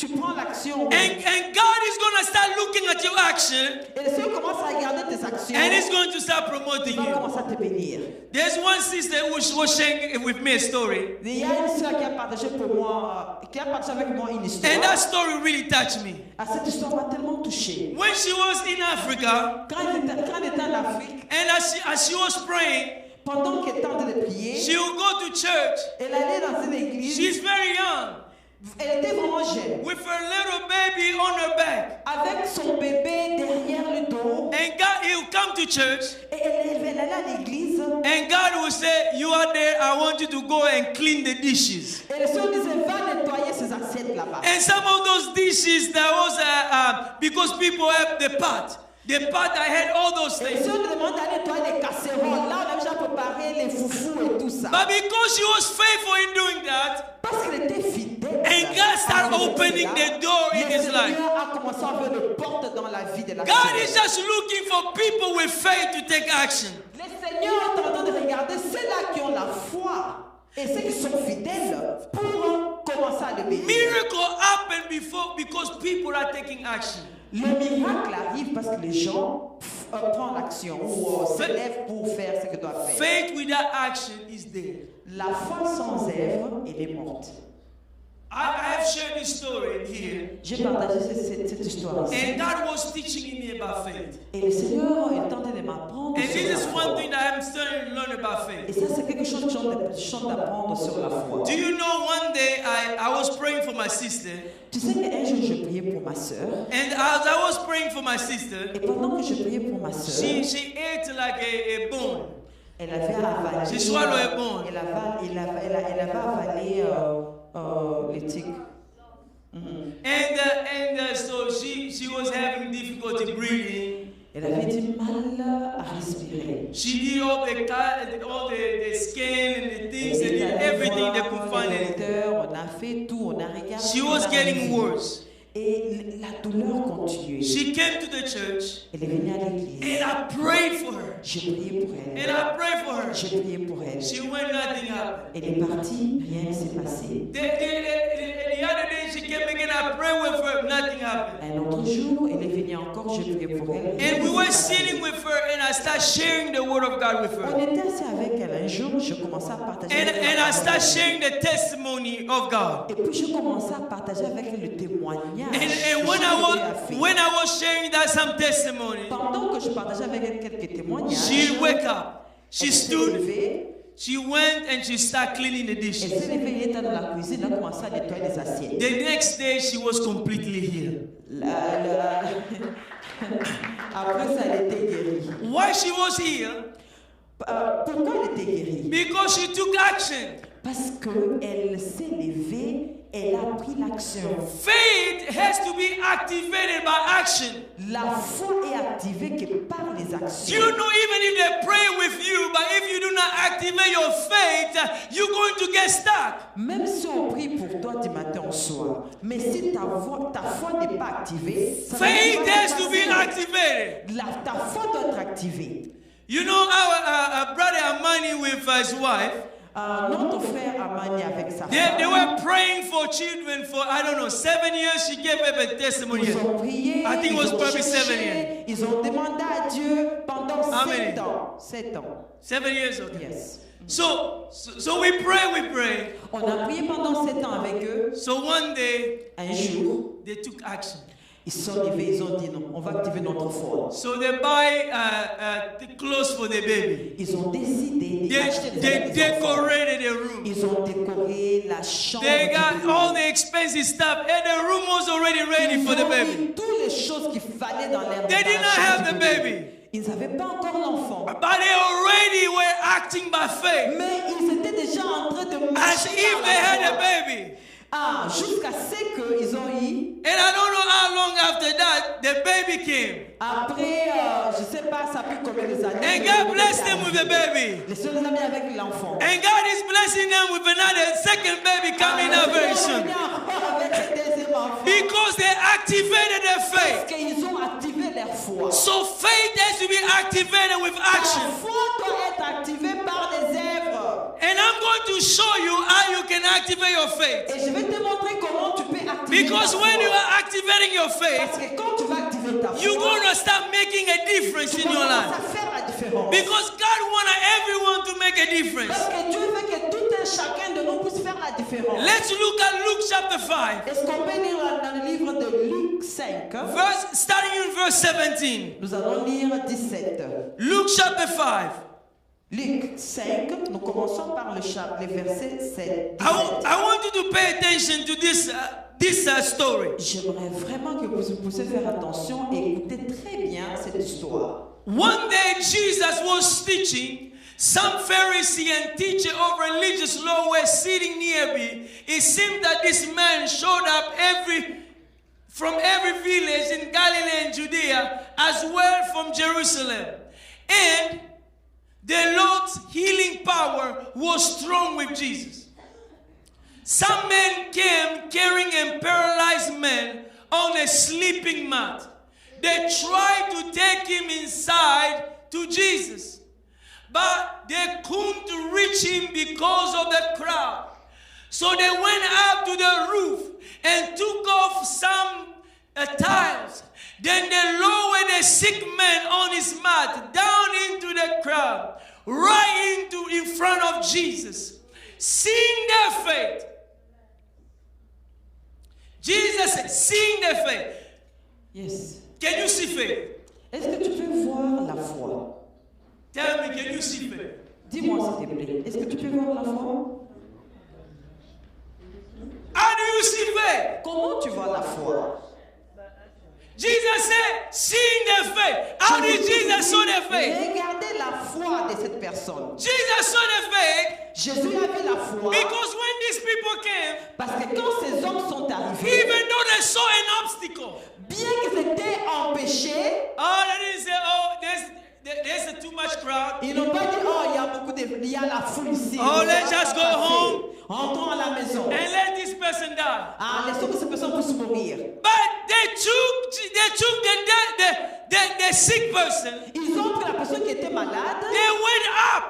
A: prends l'action.
B: and God is going to start looking at your action,
A: Et le Seigneur commence à regarder tes actions.
B: and He's going to start
A: Il
B: promoting
A: va
B: you.
A: commencer à te bénir.
B: There's one sister who was sharing with me a story,
A: Il y a une sœur qui a partagé pour moi, qui a partagé avec moi une histoire.
B: and that story really touched me.
A: Cette histoire m'a tellement touché.
B: When she was in Africa,
A: Quand elle était en Afrique,
B: and as she was praying,
A: pendant qu'elle était en train de prier,
B: she would go to church.
A: elle allait dans une église.
B: She's very young,
A: Elle était vraiment jeune.
B: with her little baby on her back.
A: Avec son bébé derrière le dos.
B: And God, he would come to church,
A: Et elle allait à l'église.
B: and God would say, "You are there. I want you to go and clean the dishes."
A: Et le Seigneur disait, va nettoyer ces assiettes là-bas.
B: And some of those dishes, that was because people have the pot that had all those
A: Et le
B: things.
A: Seigneur lui demande d'aller nettoyer les casseroles. Là, on a déjà préparé les foufous et tout ça.
B: But because she was faithful in doing that,
A: Parce qu'il était fidèle.
B: And God started
A: à ce
B: opening
A: moment-là,
B: the door in his
A: le
B: life.
A: Seigneur a commencé à ouvrir les portes dans la vie de la
B: God
A: sœur.
B: is just looking for people with faith to take action.
A: Le Seigneur est en train de regarder ceux-là qui ont la foi et ceux qui sont fidèles pour commencer à le bénir.
B: Miracle happen because people are taking action.
A: Le miracle arrive parce que les gens prennent l'action ou s'élèvent pour faire ce qu'ils doivent faire.
B: Faith without action is dead.
A: La foi sans œuvre, elle est morte.
B: I have shared this story here,
A: J'ai partagé cette histoire ici.
B: and God was teaching me about faith.
A: Et le Seigneur est en train de m'apprendre
B: And
A: sur
B: this
A: la
B: is
A: foi.
B: one thing that I'm starting to learn about
A: Et
B: faith.
A: ça, c'est quelque chose que je suis en train d'apprendre sur la foi.
B: Do you know one day I was praying for my sister,
A: Tu sais qu'un jour, je priais pour ma sœur.
B: and as I was praying for my sister,
A: Et pendant que je priais pour ma sœur,
B: she ate like a bone.
A: elle avait avalé.
B: She swallowed a bone.
A: Elle avait avalé les tiques.
B: And so she was having difficulty breathing.
A: Elle avait du mal à respirer.
B: She did all the scan and the things, they did everything they could find anything.
A: On a fait tout, on a regardé.
B: She was getting worse.
A: Et la douleur continuait.
B: She came to the church.
A: Elle est venue à l'église.
B: And I prayed for her.
A: J'ai prié pour elle.
B: And I prayed for her.
A: J'ai prié pour elle.
B: She went, nothing happened.
A: Elle est partie, rien ne s'est passé.
B: The other day she came again, I prayed with her, nothing happened.
A: Un autre jour, elle est venue encore, j'ai prié pour elle.
B: And we were sitting with her and I started sharing the word of God with
A: On
B: her.
A: était assis avec elle un jour, je commençais à partager avec elle.
B: And I started sharing the testimony of God.
A: Et puis je commençais à partager avec elle le témoignage.
B: And when I was sharing that some testimony,
A: Pendant que je partageais avec elle quelques témoignages,
B: she wake up. She
A: elle s'est
B: stood.
A: levée,
B: She went and she started cleaning the
A: elle
B: dishes.
A: s'est levée, elle était dans la cuisine, elle a commencé à nettoyer les assiettes.
B: The next day she was completely healed.
A: Après ça, elle était guérie.
B: Why she was healed?
A: Pourquoi elle était guérie?
B: Because she took action.
A: Parce qu'elle s'est levée, elle a pris l'action.
B: Faith has to be activated by action.
A: La foi est activée que par les actions.
B: You know, even if they pray with you, but if you do not activate your faith, you're going to get stuck.
A: Même si on prie pour toi du matin au soir, mais si ta foi n'est pas activée, ça
B: Faith
A: va
B: has
A: pas
B: to be
A: passer.
B: activated.
A: Ta foi doit être activée.
B: You know, our brother Amani with his wife,
A: Notre frère Amani avec sa
B: they
A: femme,
B: were praying for children for, I don't know, 7 years. She gave up a testimony.
A: ils ont prié,
B: I think it was
A: ils ont
B: probably 7
A: cherché,
B: years.
A: ils ont demandé à Dieu pendant
B: How
A: 7
B: many?
A: ans. 7 ans.
B: 7 years, okay.
A: Yes.
B: So we pray.
A: On a prié pendant 7 ans avec eux.
B: So one day,
A: Un jour,
B: they took action.
A: ils sont levés, ils ont dit non, on va activer notre foi.
B: So they buy the clothes for the baby.
A: Ils ont décidé d'acheter des
B: They
A: habits des enfants.
B: decorated the room.
A: Ils ont décoré la chambre.
B: They
A: du
B: got
A: bébé.
B: all the expensive stuff, and the room was already ready
A: Ils
B: for the
A: ont
B: baby.
A: mis toutes les choses qu'il fallait dans leur
B: They did not have the baby,
A: Ils n'avaient pas encore l'enfant.
B: but they already were acting by faith,
A: Mais ils étaient déjà en train de
B: as
A: marcher
B: if
A: dans
B: they
A: la
B: had a
A: foi.
B: baby.
A: Jusqu'à ce qu'ils ont eu.
B: And I don't know how long after that the baby came.
A: Après, je ne sais pas, ça a pris combien de années.
B: And God blessed them with a baby.
A: Les seuls amis avec l'enfant.
B: And God is blessing them with another second baby coming up very soon.
A: Avec le deuxième enfant.
B: Because they activated their
A: Parce
B: faith.
A: qu'ils ont activé leur foi.
B: So faith has to be activated with
A: La
B: action.
A: foi doit être activée par des œuvres.
B: And I'm going to show you how you can activate your faith.
A: Et je vais te montrer comment tu peux activer
B: Because
A: ta
B: when
A: foi.
B: you are activating your
A: Parce
B: faith,
A: que quand tu vas activer ta foi,
B: you're going to start making a difference
A: tu
B: in your
A: commences
B: life.
A: à faire la différence.
B: Because God wants everyone to make a difference.
A: Parce que Dieu veut que tout un chacun de nous puisse faire la différence.
B: Let's look at Luke chapter 5,
A: Est-ce qu'on peut lire dans le livre de Luc 5?
B: starting in verse 17.
A: Nous allons lire 17.
B: Luke chapter 5.
A: Luc 5, nous commençons par les versets 7.
B: I want you to pay attention to this story.
A: J'aimerais vraiment que vous puissiez faire attention et écouter très bien cette histoire.
B: One day Jesus was teaching. Some Pharisee and teacher of religious law were sitting near me. It seemed that this man showed up from every village in Galilee and Judea, as well from Jerusalem. And the Lord's healing power was strong with Jesus. Some men came carrying a paralyzed man on a sleeping mat. They tried to take him inside to Jesus, but they couldn't reach him because of the crowd. So they went up to the roof and took off some tiles. Then they lowered the sick man on his mat down into the crowd, right in front of Jesus. Seeing their faith, Jesus said, seeing their faith.
A: Yes.
B: Can you see faith?
A: Est-ce que tu peux voir la foi?
B: Tell me, can you see faith?
A: Dis-moi s'il te plaît. Est-ce que tu peux voir la foi?
B: How do you see faith?
A: Comment tu vois la foi?
B: Jesus said, seeing their faith. How did Jesus show their faith?
A: Regardez la foi de cette personne.
B: Jesus saw their faith
A: Jésus a vu la foi
B: because when these people came,
A: parce que quand ces hommes sont arrivés,
B: even though they saw an obstacle,
A: bien qu'ils étaient en péché,
B: oh, they didn't say, oh, there's too much crowd.
A: ils n'ont pas dit, oh, il y a la foule ici.
B: Oh, let's just go home.
A: Rentrons à la maison.
B: And let this person die.
A: Ah, laissons que cette personne puisse mourir.
B: But they took the sick person.
A: Ils ont pris la personne qui était malade.
B: They went up.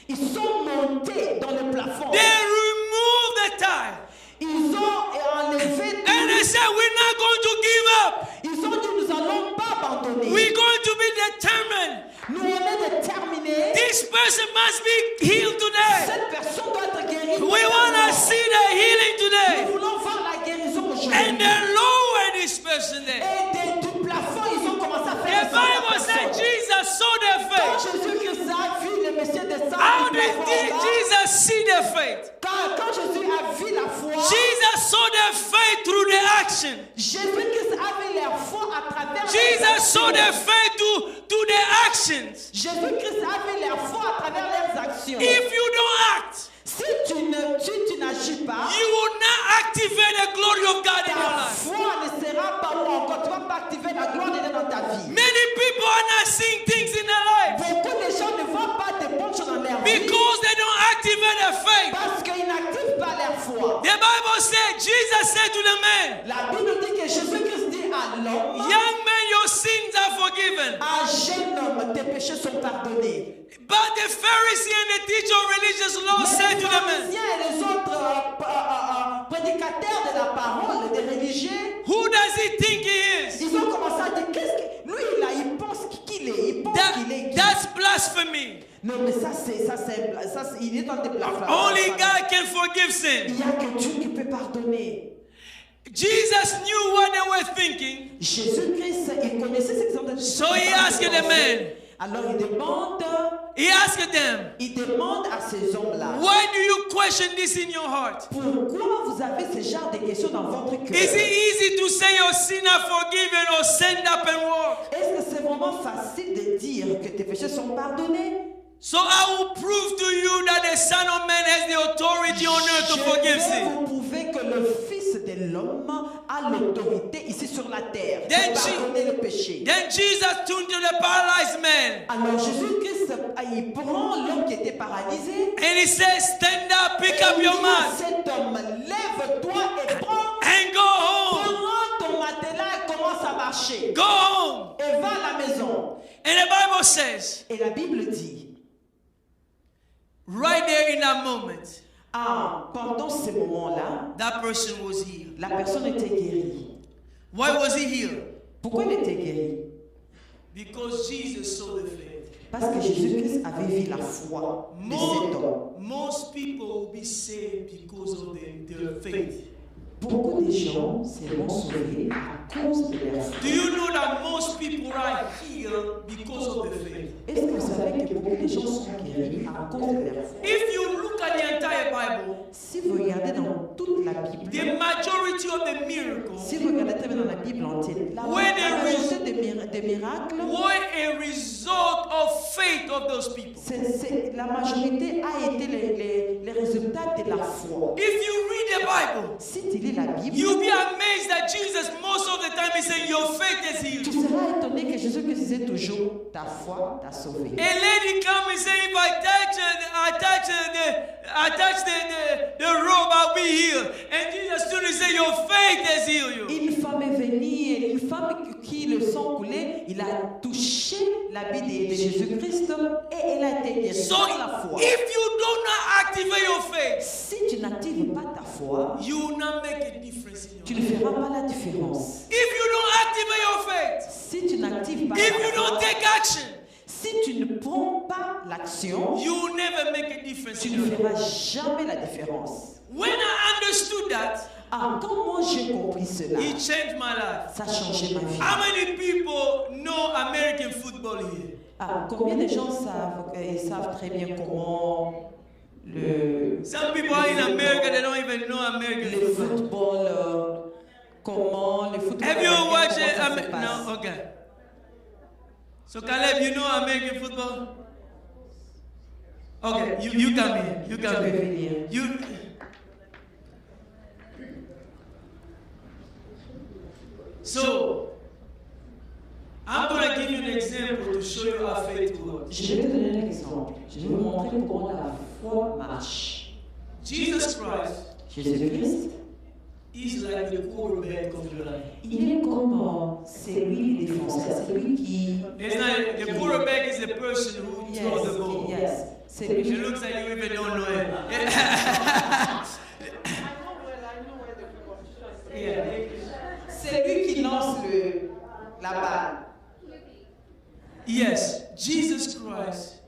A: Ils sont montés dans le plafond.
B: They removed the tile.
A: Ils ont enlevé tout.
B: And they said, we're not going to give up.
A: Ils ont dit, nous n'allons pas abandonner.
B: We're going to be determined.
A: Nous, on est déterminés.
B: This person must be healed today.
A: Cette personne doit être guérie.
B: We want to see the healing
A: Nous
B: today.
A: voulons voir la guérison aujourd'hui.
B: And they lowered this person there.
A: Et du plafond, ils ont commencé à
B: The
A: faire
B: Bible said Jesus saw their
A: Quand
B: faith.
A: Jésus-Christ a vu le Messie descendre
B: How
A: du
B: did
A: plafond,
B: Jesus see their faith?
A: quand Jésus a vu la foi,
B: Jesus saw their faith through the action.
A: Jésus-Christ avait leur foi à travers
B: Jesus saw their faith through the actions.
A: Jésus-Christ avait leur foi à travers leurs actions.
B: If you don't act,
A: Si tu n'agis pas,
B: you will not activate the glory of God in your
A: ta
B: life.
A: foi ne sera pas où encore. Tu ne vas pas activer la gloire de Dieu dans ta vie.
B: Many people are not seeing things in their life
A: Beaucoup de gens ne voient pas de bonnes choses dans leur vie
B: because they don't activate their faith.
A: parce qu'ils n'activent pas leur foi.
B: The Bible said, Jesus said to the man,
A: La Bible dit que Jésus-Christ dit à l'homme,
B: young man, your sins are forgiven.
A: un jeune homme, tes péchés sont pardonnés.
B: But the Pharisee and the teacher of religious law
A: Mais
B: said
A: les
B: to the man,
A: pharisiens et les autres prédicateurs de la parole, des religieux,
B: who does he think he is?
A: ils ont commencé à dire, qu'est-ce que lui là, il pense qu'il est, il pense qu'il est qui?
B: That's blasphemy.
A: Non mais il est dans des blagues.
B: Only God can forgive sin.
A: Il n'y a que Dieu qui peut pardonner.
B: Jesus knew what they were thinking,
A: Jésus-Christ, il connaissait ce qu'ils ont dit.
B: so he asked the man,
A: Alors il demande à ces hommes-là,
B: why do you question this in your heart?
A: pourquoi vous avez ce genre de questions dans votre cœur?
B: Is it easy to say your sin are forgiven or stand up and walk?
A: Est-ce que c'est vraiment facile de dire que tes péchés sont pardonnés?
B: So I will prove to you that the Son of Man has the authority on earth to forgive
A: Je vais
B: sin.
A: vous prouver que le Fils de l'homme a l'autorité ici sur la terre
B: Then
A: de pardonner le péché.
B: Then Jesus turned to the paralyzed man
A: Alors Jésus-Christ, il prend l'homme qui était paralysé.
B: and he says, stand up, pick
A: Et
B: up
A: il
B: your
A: dit
B: mat
A: à cet homme, lève-toi et prends,
B: and go home.
A: prends ton matelas et commence à marcher.
B: Go home.
A: Et va à la maison.
B: And the Bible says,
A: Et la Bible dit,
B: right there in that moment,
A: pendant ce moment-là,
B: that person was healed.
A: la personne était guérie.
B: Why was he healed?
A: Pourquoi il était guéri?
B: Because Jesus saw the faith.
A: Parce que Jésus-Christ avait vu la foi de cet homme.
B: Most people will be saved because of their faith.
A: Beaucoup de gens seront sauvés à cause de leur foi.
B: Do you know that most people are healed because of the faith?
A: Est-ce que vous savez que beaucoup de gens sont guéris à cause de leur foi?
B: If you look at the entire Bible,
A: Si vous regardez dans toute la Bible,
B: the majority of the miracles
A: si vous regardez très bien dans la Bible entière, la majorité des miracles,
B: were a result of faith of those people.
A: la majorité a été les résultats de la foi.
B: If you read the Bible,
A: Si tu lis la Bible,
B: you'll be amazed that Jesus, most of the time, is saying, your faith is
A: tu
B: healed.
A: seras étonné que Jésus-Christ disait toujours, ta foi t'a sauvé.
B: A lady comes and says, if I touch the robe, I'll be healed. And Jesus stood and said, your faith has healed you.
A: Une femme est venue, une femme qui le sang coulait, il a touché l'habit de Jésus-Christ et elle a été guérie
B: So,
A: par la foi.
B: if you do not activate your faith,
A: Si tu n'actives pas ta foi,
B: you will not make a difference in
A: tu
B: your
A: ne
B: life.
A: feras pas la différence.
B: If you don't activate your faith,
A: Si tu n'actives pas
B: if
A: ta
B: you don't
A: foi,
B: take action,
A: si tu ne prends pas l'action,
B: you will never make a difference
A: tu
B: in
A: ne
B: your life.
A: feras jamais la différence.
B: When I understood that,
A: Quand moi j'ai compris cela,
B: it changed my life.
A: ça a changé ma vie.
B: How many people know American football here?
A: Combien de gens savent très bien comment
B: Some people are in America, they don't even know American
A: le
B: football.
A: football, comment le football.
B: Have you
A: américain,
B: watched
A: comment
B: it?
A: ça se passe.
B: No, okay. So Caleb, you know American football? Okay, you come here. You
A: Tu
B: come
A: peux
B: here.
A: venir.
B: You. So,
A: Je vais vous montrer comment la foi marche.
B: Jesus Christ
A: Jésus-Christ,
B: is like the quarterback of your life.
A: il est comme c'est lui le défenseur, c'est lui qui...
B: It's not, the quarterback is the person who throws the ball.
A: Yes, c'est lui
B: It
A: qui...
B: looks like you even don't know it. Yeah.
A: C'est lui qui lance la balle.
B: Yes, Jesus Christ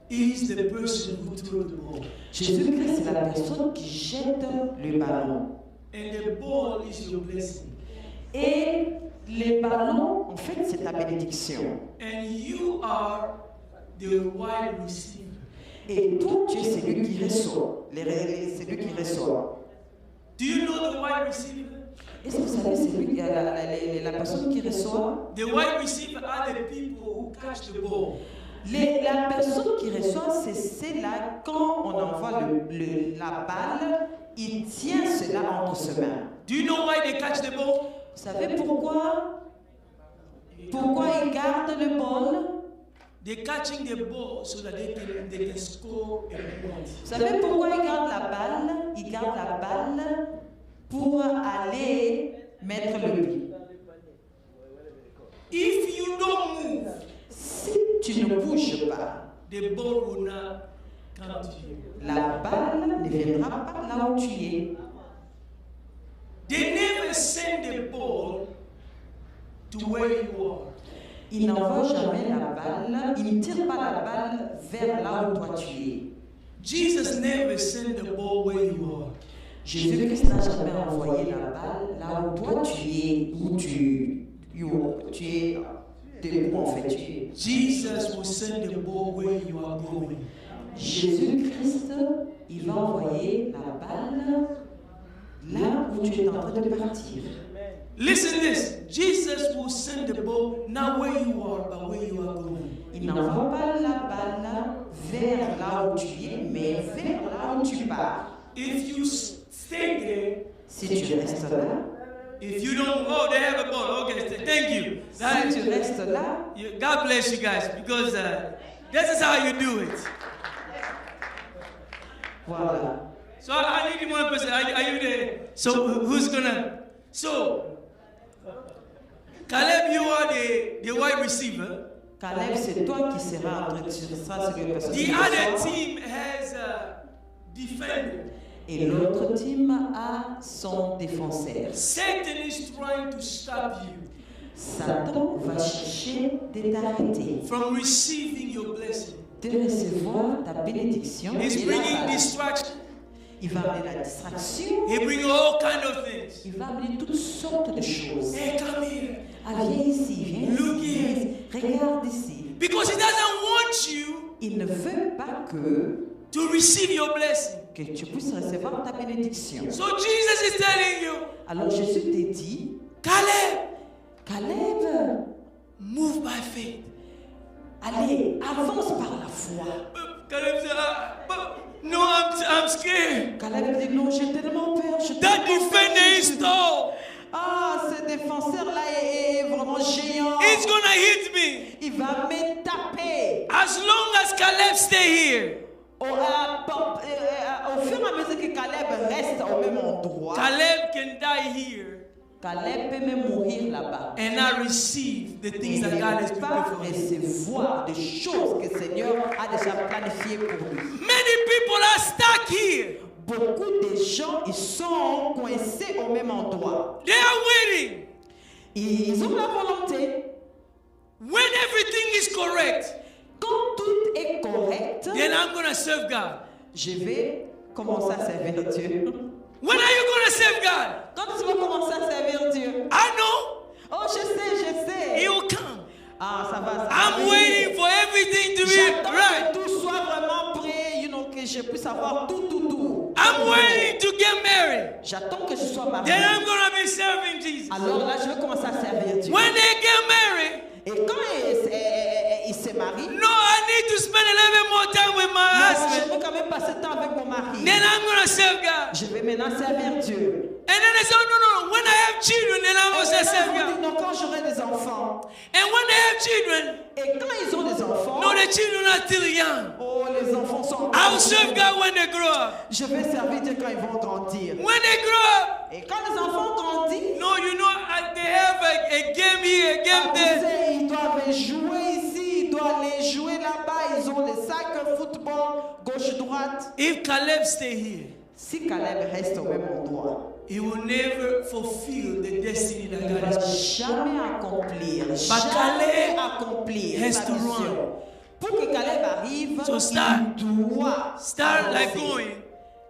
B: is the person who throws the ball.
A: Jésus-Christ, c'est la personne qui jette le ballon.
B: And the ball is your blessing.
A: Et les ballons, en fait, c'est ta bénédiction.
B: And you are the wide receiver.
A: Et toi, tu es celui qui reçoit. C'est lui qui reçoit.
B: Do you know the wide receiver?
A: Est-ce que vous savez, c'est lui, la personne qui reçoit?
B: The wide receiver are the people who catch the ball.
A: La personne qui reçoit, c'est celle-là, quand on envoie la balle, il tient cela entre ses mains.
B: Do you know why they catch the ball?
A: Vous savez pourquoi? Pourquoi ils gardent le ball?
B: They're catching the ball so that they can score a point.
A: Vous savez pourquoi ils gardent la balle? Ils gardent la balle pour aller mettre le but.
B: If you don't move,
A: Si tu ne bouges pas,
B: the ball will not come to you.
A: la balle ne viendra pas là où tu es.
B: They never send the ball to where you are.
A: Il n'envoie jamais la balle, il ne tire pas la balle vers là où toi tu es.
B: Jesus never sent the ball where you are.
A: Jésus-Christ n'a jamais envoyé la balle là où toi tu es, où tu es debout en fait.
B: Jesus will send the ball where you are going.
A: Jésus-Christ, il va envoyer la balle là où tu es en train de partir.
B: Listen to this. Jesus will send the ball not where you are, but where you are going.
A: Il n'envoie pas la balle vers là où tu es, mais vers là où tu pars.
B: If you stay there,
A: Si tu restes là,
B: if you don't, oh, they have a ball. Okay, thank you.
A: si tu restes là,
B: God bless you guys, because this is how you do it.
A: voilà.
B: So I need one person. Are you there? So who's gonna? So Caleb, you are the wide receiver.
A: Caleb, c'est toi qui seras celui de personne.
B: The other team has a defender.
A: Et l'autre team a son défenseur.
B: Satan is trying to stop you
A: Satan va chercher de t'arrêter,
B: from receiving your blessing.
A: de recevoir ta bénédiction.
B: He's
A: et la
B: bringing
A: balle.
B: distraction.
A: Il va amener la distraction.
B: He brings all kind of things.
A: Il va amener toutes sortes de choses.
B: Hey, come here.
A: Ah, viens ici, viens
B: Look
A: ici,
B: here.
A: viens ici. Regarde ici.
B: Because he doesn't want you
A: Il ne veut pas
B: to receive your blessing.
A: que tu puisses recevoir ta bénédiction.
B: So Jesus is telling you,
A: Alors Jésus te dit,
B: Caleb,
A: Caleb,
B: move by faith.
A: allez, avance par la foi.
B: Caleb said, no, I'm scared.
A: Caleb dit, non, j'ai tellement peur.
B: That defender is tall.
A: Ah, ce défenseur-là est vraiment géant.
B: He's gonna hit me.
A: Il va me taper.
B: As long as Caleb stay here,
A: Au fur et à mesure que Caleb reste au même endroit,
B: Caleb can die here
A: Caleb peut même mourir là-bas.
B: and not receive the
A: Et
B: things
A: il
B: that
A: ne
B: God has
A: peut
B: prepared
A: pas
B: for him.
A: recevoir des choses que le Seigneur a déjà planifiées pour lui.
B: Many people are stuck here.
A: Beaucoup de gens, ils sont coincés au même endroit.
B: They are waiting.
A: Ils ont la volonté.
B: When everything is correct,
A: Quand tout est correct,
B: then I'm gonna serve God.
A: je vais commencer à servir Dieu.
B: When are you gonna serve God?
A: Quand tu vas commencer à servir Dieu?
B: I know.
A: Oh, je sais.
B: He will come.
A: Ah, ça va.
B: I'm waiting for everything to be
A: J'attends
B: right.
A: que tout soit vraiment prêt, que je puisse avoir tout.
B: I'm waiting to get married.
A: J'attends que je sois marié.
B: Then I'm gonna be serving Jesus.
A: Alors là, je vais commencer à servir Dieu.
B: When they get married,
A: Et quand il se marie,
B: no, I need to spend a little bit more time with my
A: je
B: husband.
A: vais quand même passer temps avec mon mari.
B: Then I'm gonna serve God.
A: Je vais maintenant servir Dieu.
B: And then they say, oh, no, when I have children, then I must serve God.
A: Non, quand j'aurai des enfants.
B: And when they have children,
A: Et quand ils ont des enfants.
B: no, the children are still young.
A: Oh, les enfants sont.
B: I will serve God when they grow up.
A: Je vais servir Dieu quand ils vont grandir.
B: When they grow up,
A: Et quand les enfants grandissent.
B: no, you know, they have a game here, a game there.
A: Ils doivent jouer ici, ils doivent aller jouer là-bas. Ils ont les sacs football, gauche-droite.
B: If Caleb stay here,
A: Si Caleb reste au même endroit,
B: he will never fulfill the destiny that
A: il ne
B: God
A: va
B: has given.
A: jamais accomplir,
B: But
A: jamais
B: Caleb
A: accomplir
B: has
A: sa
B: to
A: mission.
B: run.
A: Pour que Caleb arrive,
B: So start.
A: il doit
B: Start like
A: avancer.
B: going.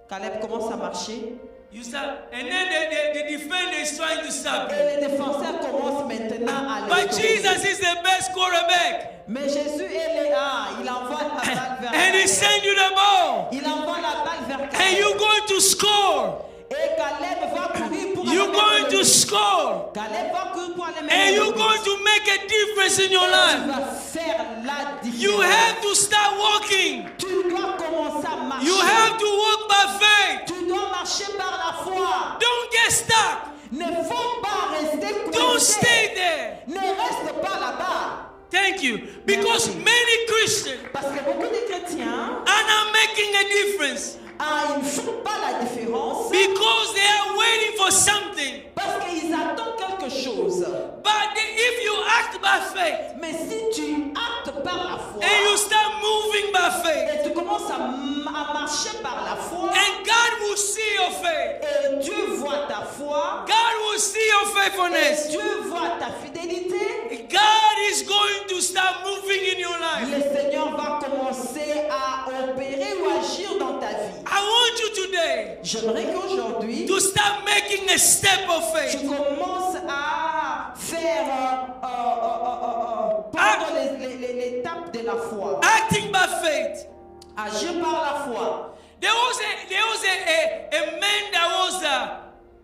A: Caleb commence à marcher
B: You start, and then the defender is trying to stop you.
A: et les défenseurs commencent maintenant à
B: But
A: l'estorer.
B: Jesus is the best quarterback.
A: Mais Jésus est là, il envoie la balle vers
B: And he
A: Caleb.
B: send you the ball.
A: Il envoie la balle vers
B: And
A: Caleb.
B: you're going to score.
A: Et Caleb va courir pour
B: You're
A: aller
B: going
A: mettre
B: to
A: le but.
B: score.
A: Caleb va courir pour aller mettre
B: And
A: le
B: you're
A: but.
B: going to make a difference in your
A: Tu
B: life.
A: vas faire la différence.
B: You have to start walking.
A: Tu dois commencer à marcher.
B: You have to walk by faith.
A: Tu dois marcher par la foi.
B: Don't get stuck.
A: Ne faut pas rester
B: Don't
A: coincé.
B: stay there.
A: Ne reste pas là-bas.
B: Thank you. Because many Christians
A: Parce que beaucoup de chrétiens
B: are not making a difference
A: ils ne font pas la différence
B: because they are waiting for something.
A: parce qu'ils attendent quelque chose.
B: But if you act by faith
A: Mais si tu actes par la foi
B: and you start moving by faith,
A: et tu commences à marcher par la foi
B: and God will see your faith.
A: et Dieu voit ta foi
B: God will see your
A: et
B: faithfulness.
A: Dieu voit ta fidélité,
B: God is going to start moving in your life.
A: le Seigneur va commencer à opérer ou agir dans ta vie.
B: I want you today
A: J'aimerais qu'aujourd'hui,
B: to start making a step of
A: tu
B: faith.
A: commences à faire prendre l'étape de la foi.
B: Acting by faith.
A: Agir par la foi.
B: There was a man that was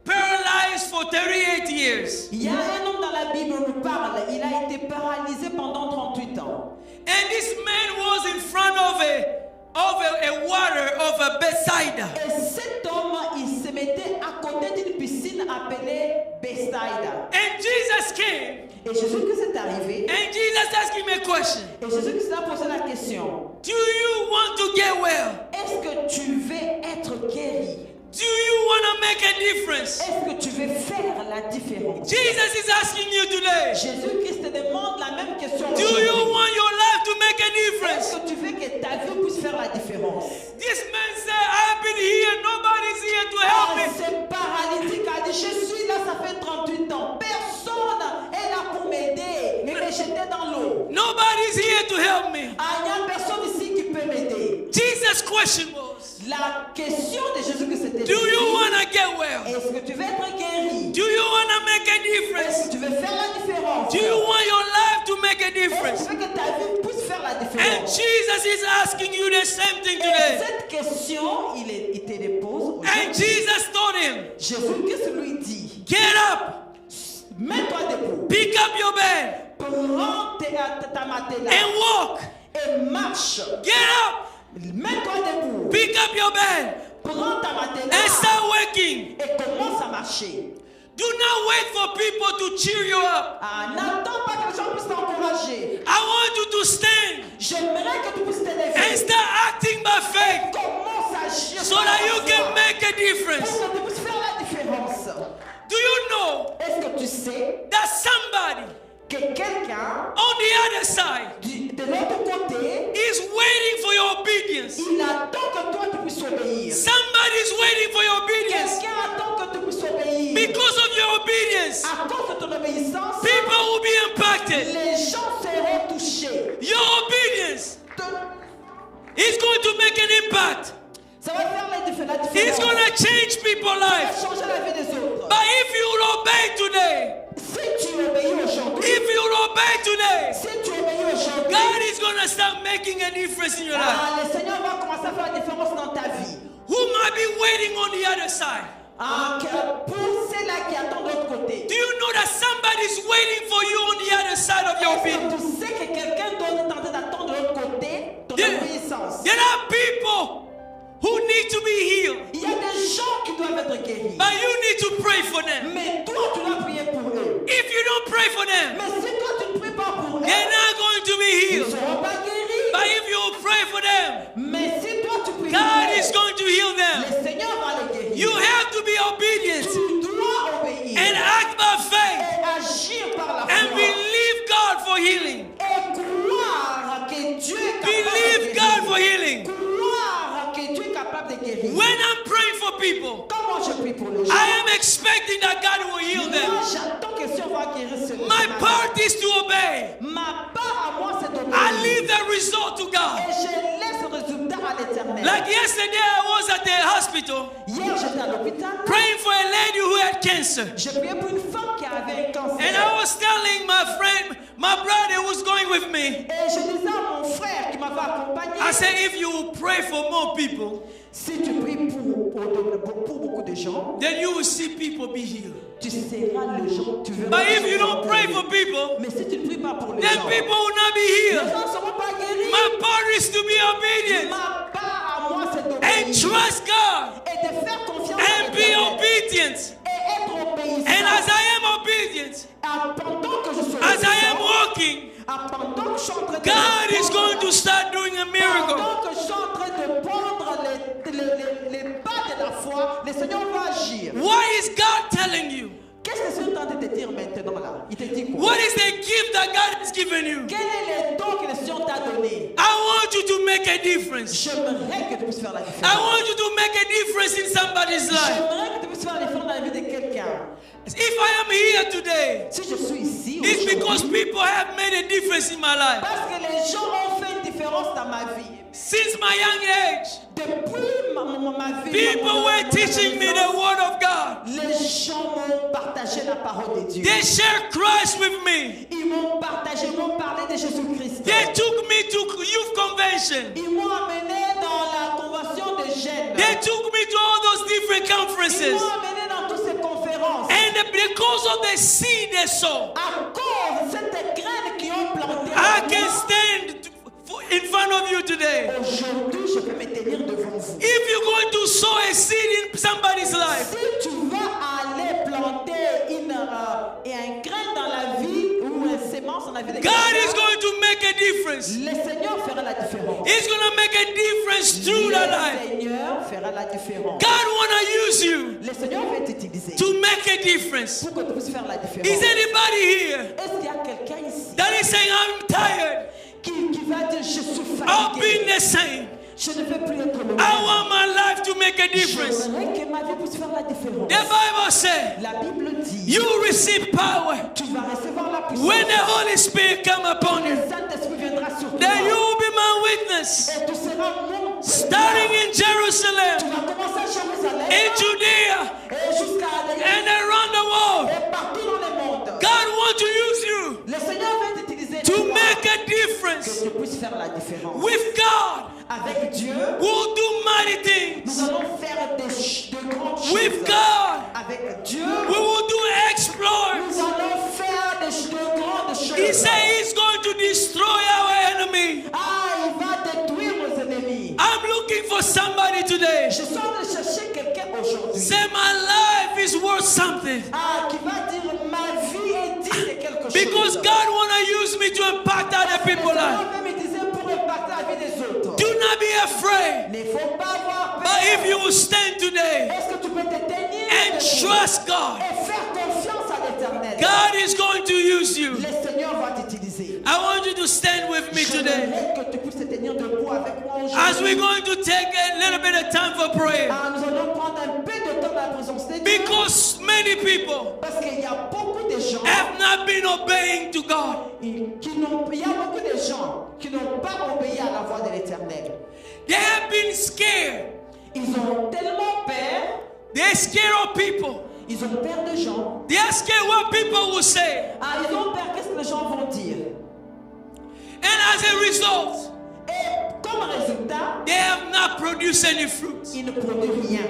B: paralyzed for 38 years.
A: Il y a un homme dans la Bible où nous parle, il a été paralysé pendant 38 ans.
B: And this man was in front of a water of a Bethsaida.
A: Et cet homme, il se mettait à côté d'une piscine appelée Bethsaida.
B: And Jesus came.
A: Et Jésus-Christ est arrivé.
B: And Jesus asked him a question.
A: Et Jésus-Christ a posé la question.
B: Do you want to get well?
A: Est-ce que tu veux être guéri?
B: Do you want to make a difference?
A: Est-ce que tu veux faire la différence?
B: Jesus is asking you today.
A: Jésus-Christ te demande la même question.
B: Do you want your life to make a difference?
A: Est-ce que tu veux que ta vie puisse faire la différence?
B: This man said, I've been here. Nobody's here to help me.
A: Ce paralytique a dit, je suis là, ça fait 38 ans. Personne est là pour m'aider. Il m'est jeté dans l'eau.
B: Nobody's here to help me.
A: Il n'y a personne ici qui peut m'aider.
B: Jesus' question was,
A: La question de Jésus que c'était.
B: do you want to get well?
A: Est-ce que tu veux être guéri?
B: Do you want to make a
A: Est-ce
B: difference?
A: que tu veux faire la différence?
B: Do you want your life to make a
A: Est-ce que
B: difference?
A: tu veux que ta vie puisse faire la
B: And
A: différence?
B: Jesus is asking you the same thing
A: Et
B: today.
A: cette question, il te les pose
B: And
A: aujourd'hui.
B: Jesus told him,
A: Jésus-Christ lui dit,
B: get up,
A: mets-toi debout,
B: pick up your bed,
A: prends ta matelas
B: and walk.
A: et marche.
B: Get up,
A: Mets-toi debout,
B: pick up your bed,
A: prends ta
B: and
A: matelas
B: start working.
A: et commence à marcher.
B: Do not wait for people to cheer you up.
A: N'attends pas que les gens puissent t'encourager.
B: I want you to stand
A: J'aimerais que tu puisses te lever.
B: and start acting by faith
A: Commence à agir
B: so
A: par
B: that
A: la
B: you
A: foi
B: can make a
A: pour
B: difference.
A: que tu puisses faire la différence.
B: Do you know
A: Est-ce que tu sais
B: that somebody
A: que quelqu'un
B: on the other side
A: de l'autre côté,
B: is waiting for your obedience?
A: il attend que toi tu puisses obéir.
B: Somebody is waiting for your obedience.
A: Quelqu'un attend que tu puisses obéir.
B: Because of your obedience,
A: À cause de ton obéissance,
B: people will be impacted.
A: les gens seront touchés.
B: Your obedience
A: Te-
B: is going to make an impact.
A: Ça va faire la différence.
B: It's going to change people's
A: Ça va
B: lives.
A: changer la vie des autres.
B: But if you obey today,
A: Si tu obéis aujourd'hui,
B: if you obey today,
A: si tu obéis aujourd'hui,
B: God is going to start making a difference in your life.
A: le Seigneur va commencer à faire la différence dans ta vie.
B: Who might be waiting on the other side?
A: Pour ceux-là qui attendent de l'autre côté.
B: Do you know that somebody is waiting for you on the other side of your
A: Est-ce
B: obedience?
A: que tu sais que quelqu'un d'autre est en train d'attendre de l'autre côté ton
B: There,
A: obéissance?
B: there are people who need to be healed.
A: Il y a des gens qui ils doivent être guéris.
C: But you need to pray for them.
A: Mais toi, tu dois prier pour eux.
C: If you don't pray for them,
A: Mais si toi, tu ne pries pas pour eux,
C: they're not going to be
A: ils ne
C: healed.
A: seront pas guéris.
C: But if you pray for them,
A: Mais si toi, tu pries
C: God
A: pour
C: is
A: eux,
C: going to heal
A: le
C: them.
A: Seigneur va les guérir.
C: You have to be obedient
A: Tu dois obéir
C: and act by faith
A: et agir par la
C: and
A: foi.
C: believe God for healing.
A: Et croire que Dieu est capable
C: Believe
A: de
C: God for
A: guérir.
C: healing.
A: Croire que Dieu est capable de guérir.
C: When I'm praying for people,
A: Comment je prie pour les gens?
C: I am expecting that God will heal
A: Moi,
C: them.
A: j'attends que Dieu va guérir ce
C: My
A: malade.
C: part is to obey.
A: Ma part à moi, c'est d'obéir.
C: I leave the result to
A: Et
C: God.
A: je laisse le résultat à l'éternel.
C: Like yesterday, I was at the hospital
A: Hier, j'étais à l'hôpital.
C: praying for a lady who had cancer.
A: Je priais pour une femme qui avait un cancer.
C: And I was telling my friend, my brother who was going with me,
A: Et je disais à mon frère qui m'avait accompagné,
C: I said, if you will pray for more people,
A: si tu pries pour beaucoup de gens,
C: then you will see people be healed.
A: tu seras le gens. Tu verras
C: But
A: les
C: if
A: gens
C: you don't
A: seront
C: pray
A: guéris.
C: for people,
A: Mais si tu ne pries pas pour les
C: then
A: gens,
C: people will not be
A: les
C: healed.
A: gens ne seront pas guéris.
C: My part is to be obedient
A: Ma part à moi, c'est
C: and
A: d'obéir.
C: trust God
A: Et de faire confiance
C: and
A: à
C: be
A: l'éternel.
C: obedient.
A: Et être obéissant.
C: And as I am obedient,
A: Pendant que je suis
C: as I am
A: obéissant,
C: walking,
A: pendant que je suis en train de
C: God is
A: répondre,
C: going to start doing a miracle.
A: pendant que je suis en train de prendre les pas de la foi, le Seigneur va agir.
C: What is God telling you?
A: Qu'est-ce que c'est en train de te dire maintenant là? Il te dit quoi?
C: What is the gift that God has given you?
A: Quel est le don que le Seigneur t'a donné?
C: I want you to make a difference.
A: J'aimerais que tu puisses faire la
C: I
A: différence.
C: want you to make a difference in somebody's life.
A: J'aimerais que tu puisses faire la différence dans la vie de quelqu'un.
C: If I am here today,
A: Si je suis ici
C: it's because
A: aujourd'hui,
C: people have made a difference in my life.
A: parce que les gens ont fait une différence dans ma vie.
C: Since my young age,
A: Depuis ma vie,
C: people were teaching me the word of God.
A: les gens m'ont partagé la parole de Dieu.
C: They shared Christ with me.
A: Ils m'ont partagé, ils m'ont parlé de Jésus-Christ.
C: They took me to youth convention.
A: Ils m'ont amené dans la convention des jeunes.
C: They took me to all those different
A: Ils
C: conferences.
A: m'ont amené dans toutes ces conférences.
C: And because of the seed they sow,
A: À cause de cette graine qui ont planté,
C: I can stand in front of you today.
A: aujourd'hui je peux me tenir devant vous.
C: If you're going to sow a seed in somebody's life,
A: Si tu vas aller planter un grain dans la vie ou une sémence dans la vie de
C: God is
A: quelqu'un,
C: going to make a difference.
A: le Seigneur fera la différence.
C: He's going to make a difference through that
A: Le
C: life.
A: Seigneur fera la différence.
C: God want to use you
A: Le Seigneur va t'utiliser
C: to make a difference.
A: pour que tu puisses faire la différence.
C: Is anybody here
A: Est-ce qu'il y a quelqu'un ici
C: that is saying, I'm tired
A: qui va dire je suis
C: of being
A: fatigué,
C: the same?
A: je ne veux plus être le même.
C: I want my life to make a difference.
A: J'aimerais que ma vie puisse faire la différence.
C: The Bible says,
A: La Bible dit
C: you receive power
A: tu vas recevoir la puissance.
C: when the Holy Spirit come upon you.
A: Le Saint-Esprit viendra sur toi.
C: Then you will be my witness,
A: Et tu seras mon
C: starting in
A: Tu
C: Jerusalem,
A: vas commencer à Jérusalem
C: in Judea,
A: et jusqu'à
C: and around the world.
A: et partout dans le monde.
C: God wants to use you
A: Le Seigneur va t'utiliser
C: to
A: toi,
C: make a
A: que
C: difference.
A: tu puisses faire la différence.
C: With God,
A: Avec Dieu,
C: we'll do mighty
A: nous
C: things.
A: allons faire de grandes choses.
C: With God,
A: Avec Dieu,
C: we will do
A: nous
C: exploits.
A: allons faire de grandes choses.
C: He said he's going to destroy our enemy.
A: Ah, il va détruire nos ennemis.
C: I'm looking for somebody today.
A: Je suis en train de chercher quelqu'un aujourd'hui.
C: Say my life is worth something.
A: Ah, qui va dire ma vie est digne de quelque chose.
C: Because God want to use me to impact other people's
A: Le Seigneur
C: life.
A: veut m'utiliser pour impacter la vie des autres.
C: Do not be afraid.
A: Il ne faut pas avoir peur.
C: But if you will stand today
A: Est-ce que tu peux te tenir
C: and
A: debout
C: trust God,
A: et faire confiance à l'éternel?
C: God is going to use you.
A: Le Seigneur va t'utiliser.
C: I want you to stand with me today
A: J'aimerais que tu puisses te tenir debout avec moi
C: as we're
A: aujourd'hui.
C: going to take a little bit of time for prayer.
A: Ah, nous allons prendre un peu de temps dans la présence de Dieu.
C: Because many people
A: Parce qu'il y a beaucoup de gens
C: have not been obeying to God.
A: il y a beaucoup de gens qui n'ont pas obéi à la voix de l'éternel.
C: They have been scared.
A: Ils ont tellement peur.
C: They're scared of people.
A: Ils ont peur des gens.
C: They are scared what people will say.
A: Ah, ils ont peur qu'est-ce que les gens vont dire.
C: And as a result,
A: Et comme résultat,
C: they have not produced any fruit.
A: ils ne produisent rien.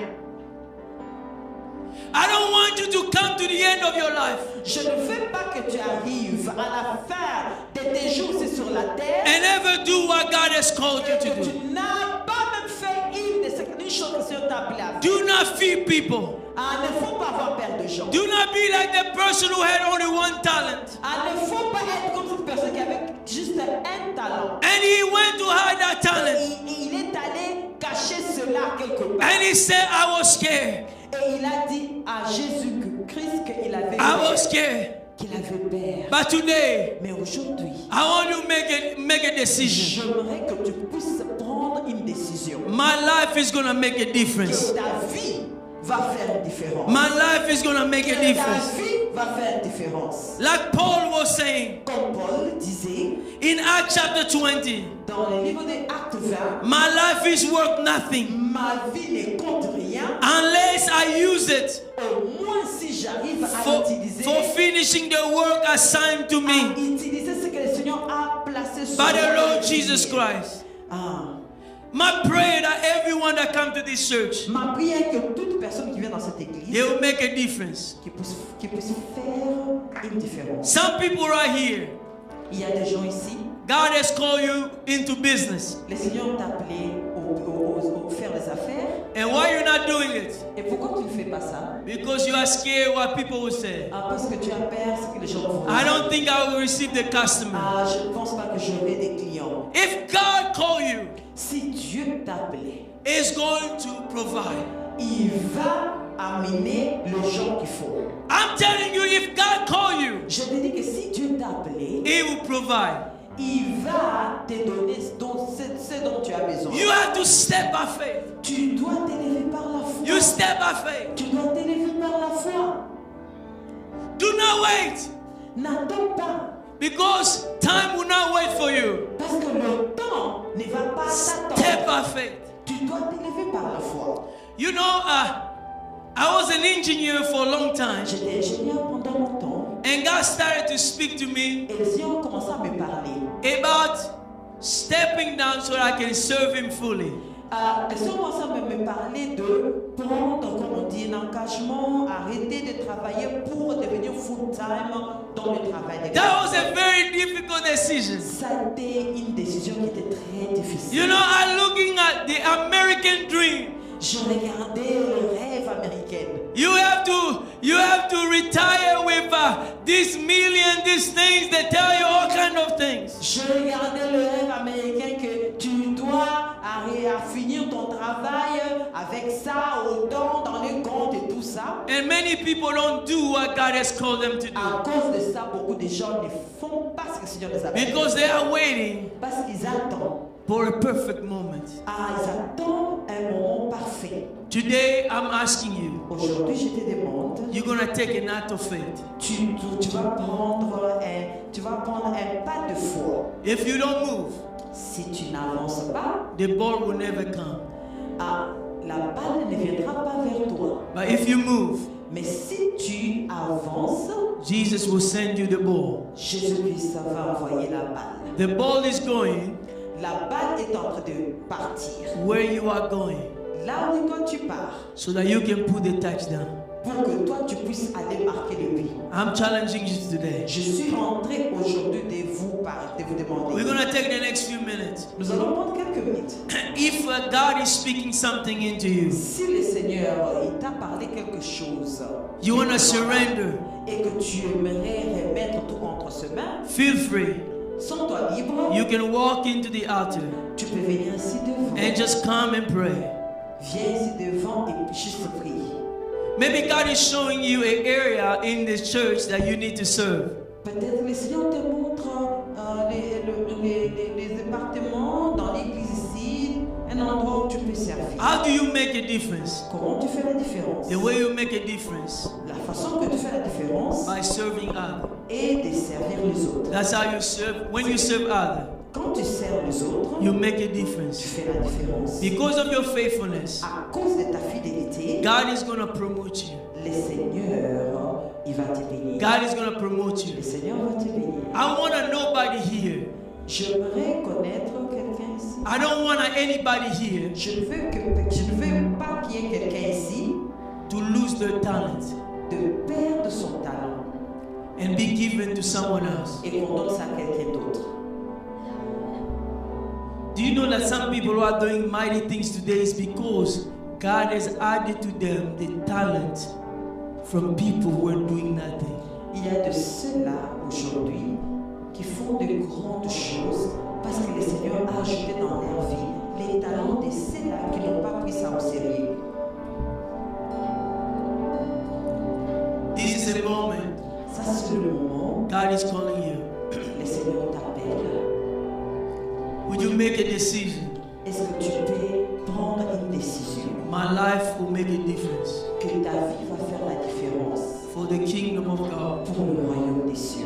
C: I don't want you to come to the end of your life
A: Je ne veux pas que tu arrives à la fin de tes jours ici sur la terre
C: and never do what God has called you
A: et
C: to
A: que
C: do.
A: tu n'as pas même fait une chose que le Seigneur t'a appelé à faire.
C: Do not few people.
A: Ah, ne faut pas avoir peur de gens.
C: Do not be like the person who had only one talent.
A: Ah, ne faut pas être comme cette personne qui avait juste un talent.
C: And he went to hide that
A: Et
C: talent.
A: il est allé cacher cela quelque part.
C: And he said, I was scared.
A: Et il a dit à Jésus-Christ qu'il avait
C: I was
A: peur.
C: scared.
A: Qu'il avait peur.
C: But today,
A: Mais aujourd'hui,
C: I want to make a decision.
A: j'aimerais que tu puisses prendre une décision.
C: My life is going to make a difference.
A: Que ta vie va faire une différence.
C: My life is going to make a
A: Que ta
C: difference.
A: vie va faire une différence.
C: Like Paul was saying
A: Comme Paul disait
C: in Acts chapter 20,
A: dans le livre des Actes 20,
C: my life is worth nothing
A: ma vie ne compte rien,
C: unless I use it
A: au moins si j'arrive à
C: for
A: l'utiliser,
C: finishing the work assigned to
A: à
C: me
A: utiliser ce que le Seigneur a placé sur
C: by the
A: moi.
C: Lord Jesus Christ.
A: Ah.
C: My prayer that everyone that come to this church,
A: Ma prière est que toute personne qui vient dans cette église
C: they will make a difference.
A: qui puisse faire une différence.
C: Some people right here,
A: Il y a des gens ici,
C: God has called you into business.
A: le Seigneur t'a appelé au faire des affaires.
C: And why you're not doing it?
A: Et pourquoi tu ne fais pas ça?
C: Because you are scared what people will say.
A: Ah, parce que tu as peur ce que les gens vont
C: I
A: dire.
C: don't think I will receive the customer.
A: Ah, je ne pense pas que j'aurai des clients.
C: If God called you,
A: Si Dieu t'a appelé,
C: He's going to provide.
A: il va amener les gens qu'il faut.
C: I'm telling you, if God called you,
A: Je te dis que si Dieu t'a appelé,
C: He will provide.
A: il va te donner ce dont tu as besoin.
C: You have to step by faith.
A: Tu dois t'élever par la foi.
C: You step by faith.
A: Tu dois t'élever par la foi.
C: Do not wait,
A: N'attends pas.
C: because time will not wait for you.
A: Parce que le temps ne va pas
C: Step
A: t'attendre.
C: by faith.
A: Tu dois t'élever par la foi.
C: You know, I was an engineer for a long time,
A: J'étais ingénieur pendant longtemps.
C: and God started to speak to me
A: Et le Seigneur commençait à me parler.
C: about stepping down so that I can serve Him fully.
A: Le Seigneur commençait à me parler de prendre, comme on dit, un engagement, arrêter de travailler pour devenir full-time dans le travail de
C: That was a very difficult decision.
A: Ça a été une décision qui était très difficile.
C: You know, I'm looking at the American dream.
A: Je regardais le rêve américain.
C: You have to retire with this million, these things. They tell you all kind of things.
A: Je regardais le rêve américain que tu dois à finir ton travail avec ça, autant dans les comptes et tout ça.
C: And many people don't do what God has called them to
A: À
C: do
A: cause de ça, beaucoup de gens ne font pas ce que le Seigneur les appelle.
C: because they are waiting
A: Parce qu'ils attendent.
C: for a perfect moment.
A: Ah, ils attendent un moment parfait.
C: Today, I'm asking you,
A: Aujourd'hui, je te demande,
C: you're going to take an act of faith.
A: tu vas prendre un pas de foi.
C: If you don't move,
A: Si tu n'avances pas,
C: the ball will never come.
A: ah, la balle ne viendra pas vers toi.
C: But if you move,
A: Mais si tu avances,
C: Jesus will send you the ball.
A: Jésus-Christ va envoyer la balle.
C: The ball is going
A: La balle est en train de partir.
C: where you are going
A: Là où toi tu pars,
C: so that you can put the touchdown.
A: pour que toi tu puisses aller marquer le but.
C: I'm challenging you today.
A: Je suis rentré aujourd'hui de vous
C: We're
A: demander.
C: going to take the next few minutes.
A: Nous allons prendre quelques minutes.
C: If God is speaking something into you,
A: Si le Seigneur il t'a parlé quelque chose
C: you want to surrender,
A: et que tu aimerais remettre tout entre ses mains,
C: feel free.
A: sens-toi libre.
C: You can walk into the altar
A: Tu peux venir ici devant.
C: and just come and pray.
A: Viens ici devant et juste prie.
C: Maybe God is showing you an area in this church that you need to serve.
A: Peut-être le Seigneur te montre les départements dans l'église ici, un endroit où tu peux servir.
C: How do you make a difference?
A: Comment tu fais la différence?
C: The way you make a difference
A: La façon que tu fais la différence
C: by serving others.
A: est de servir les autres.
C: That's how you serve. When you serve others,
A: Quand tu sers les autres,
C: you make a
A: tu
C: difference.
A: fais la différence.
C: Because of your faithfulness,
A: À cause de ta fidélité,
C: God is going to promote you.
A: le Seigneur, il va te bénir.
C: God is going to promote
A: Le
C: you.
A: Seigneur va te bénir.
C: I want nobody here.
A: J'aimerais connaître quelqu'un ici.
C: I don't want anybody here
A: Je ne veux pas qu'il y ait quelqu'un ici
C: to lose their talent
A: de perdre son talent
C: and be given to someone else.
A: et qu'on donne ça à quelqu'un d'autre.
C: Do you know that some people who are doing mighty things today is because God has added to them the talent from people who are doing nothing.
A: Il y a de ceux-là aujourd'hui qui font de grandes choses parce que le Seigneur a ajouté dans leur vie les talents de ceux-là qui n'ont pas pris ça au sérieux.
C: This is a moment
A: Ça, c'est le moment
C: God is calling you.
A: où le Seigneur t'appelle.
C: Would you make a decision?
A: Est-ce que tu peux prendre une décision
C: My life will make a difference
A: que ta vie va faire la différence
C: for the kingdom of God.
A: pour le royaume des cieux?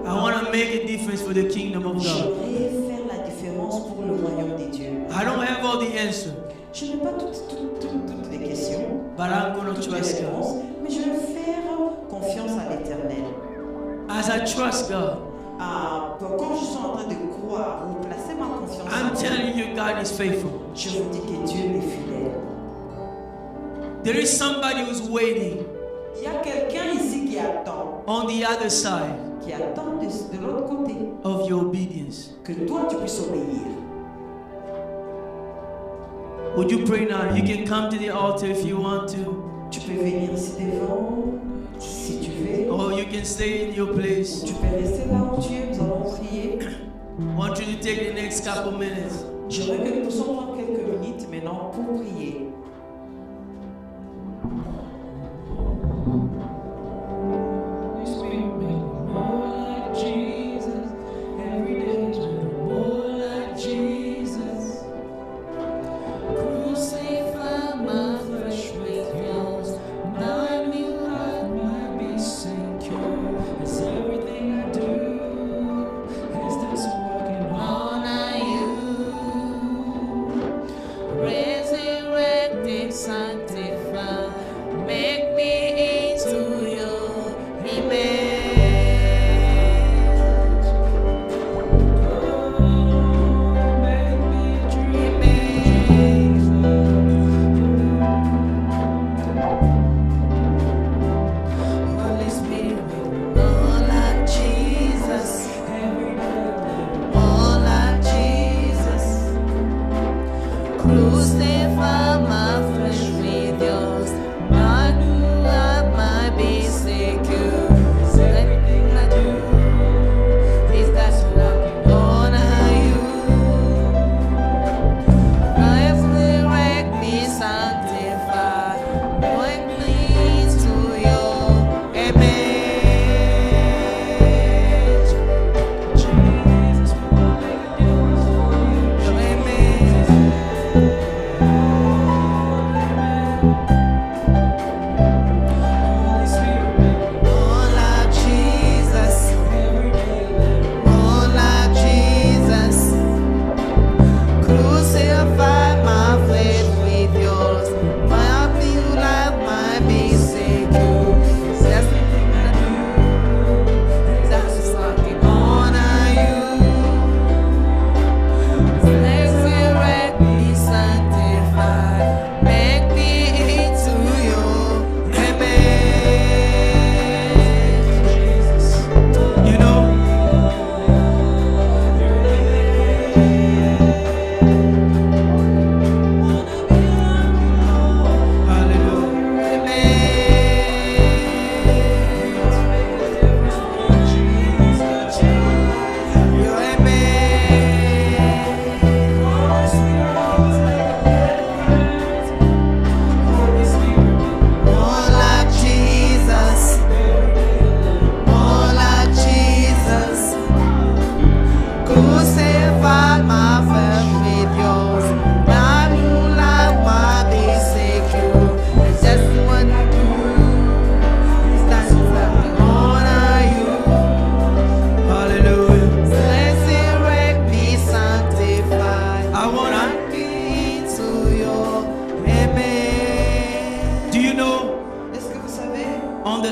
C: I want to make a difference for the kingdom of God.
A: J'aimerais faire la différence pour le royaume des dieux.
C: I don't have all the answers,
A: Je n'ai pas toutes les questions,
C: but I'm going to
A: toutes les
C: trust
A: réponses,
C: God.
A: mais je vais faire confiance à l'Éternel.
C: As I trust God,
A: Quand je suis en train de croire ou placer ma confiance en
C: I'm
A: Dieu,
C: telling you, God is faithful.
A: je vous dis que Dieu est fidèle.
C: There is somebody who's waiting
A: Il y a quelqu'un ici qui attend
C: on the other side
A: de l'autre côté
C: of your obedience.
A: que toi tu puisses obéir.
C: Would you pray now? You can come to the altar if you want to,
A: Tu peux venir ici devant si tu veux.
C: or you can stay in your place.
A: Tu peux rester là où tu es, nous allons prier.
C: I want you to take the next couple minutes.
A: J'aimerais que nous puissions prendre quelques minutes maintenant pour prier.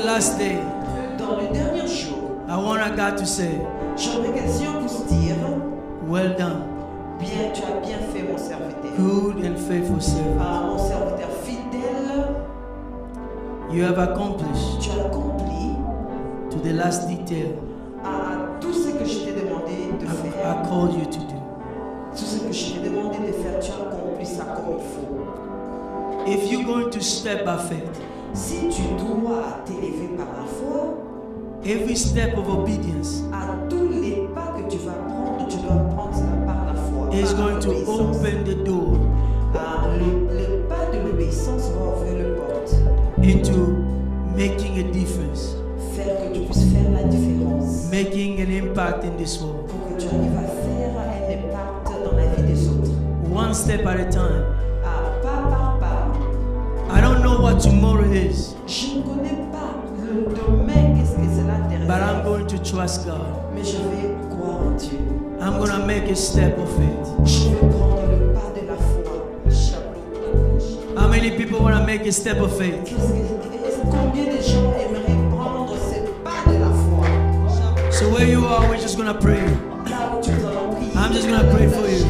C: last day,
A: dans le dernier jour,
C: I want God to say,
A: j'aimerais que le Seigneur puisse dire,
C: well done,
A: bien, tu as bien fait mon serviteur.
C: good and faithful servant.
A: Ah, mon serviteur fidèle,
C: You have accomplished
A: tu as accompli
C: to the last detail
A: à tout ce que je t'ai demandé de
C: I
A: faire.
C: called you to do.
A: Tout ce que je t'ai demandé de faire, tu as accompli ça comme il faut.
C: if you're going to step by faith,
A: si tu dois t'élever par la foi,
C: every step of obedience
A: à tous les pas que tu vas prendre, tu dois prendre cela par la foi.
C: is
A: par
C: going to
A: l'obéissance.
C: open the door
A: Le pas de l'obéissance va ouvrir le porte,
C: into making a difference,
A: faire que tu puisses faire la différence,
C: making an impact in this world.
A: pour que tu arrives à faire un impact dans la vie des autres.
C: One step at a time.
A: Pas par pas.
C: I don't know what tomorrow is,
A: Je ne connais pas le demain, qu'est-ce que cela te
C: but I'm
A: réserve.
C: going to trust God.
A: Mais je vais croire en Dieu.
C: I'm going to make a step of faith.
A: Je vais prendre le pas de la foi.
C: How many people want to make a step of faith?
A: Combien de gens aimeraient prendre ce pas de la foi?
C: So where you are, we're just going to pray.
A: Là où tu vas prier.
C: I'm just going to pray for you.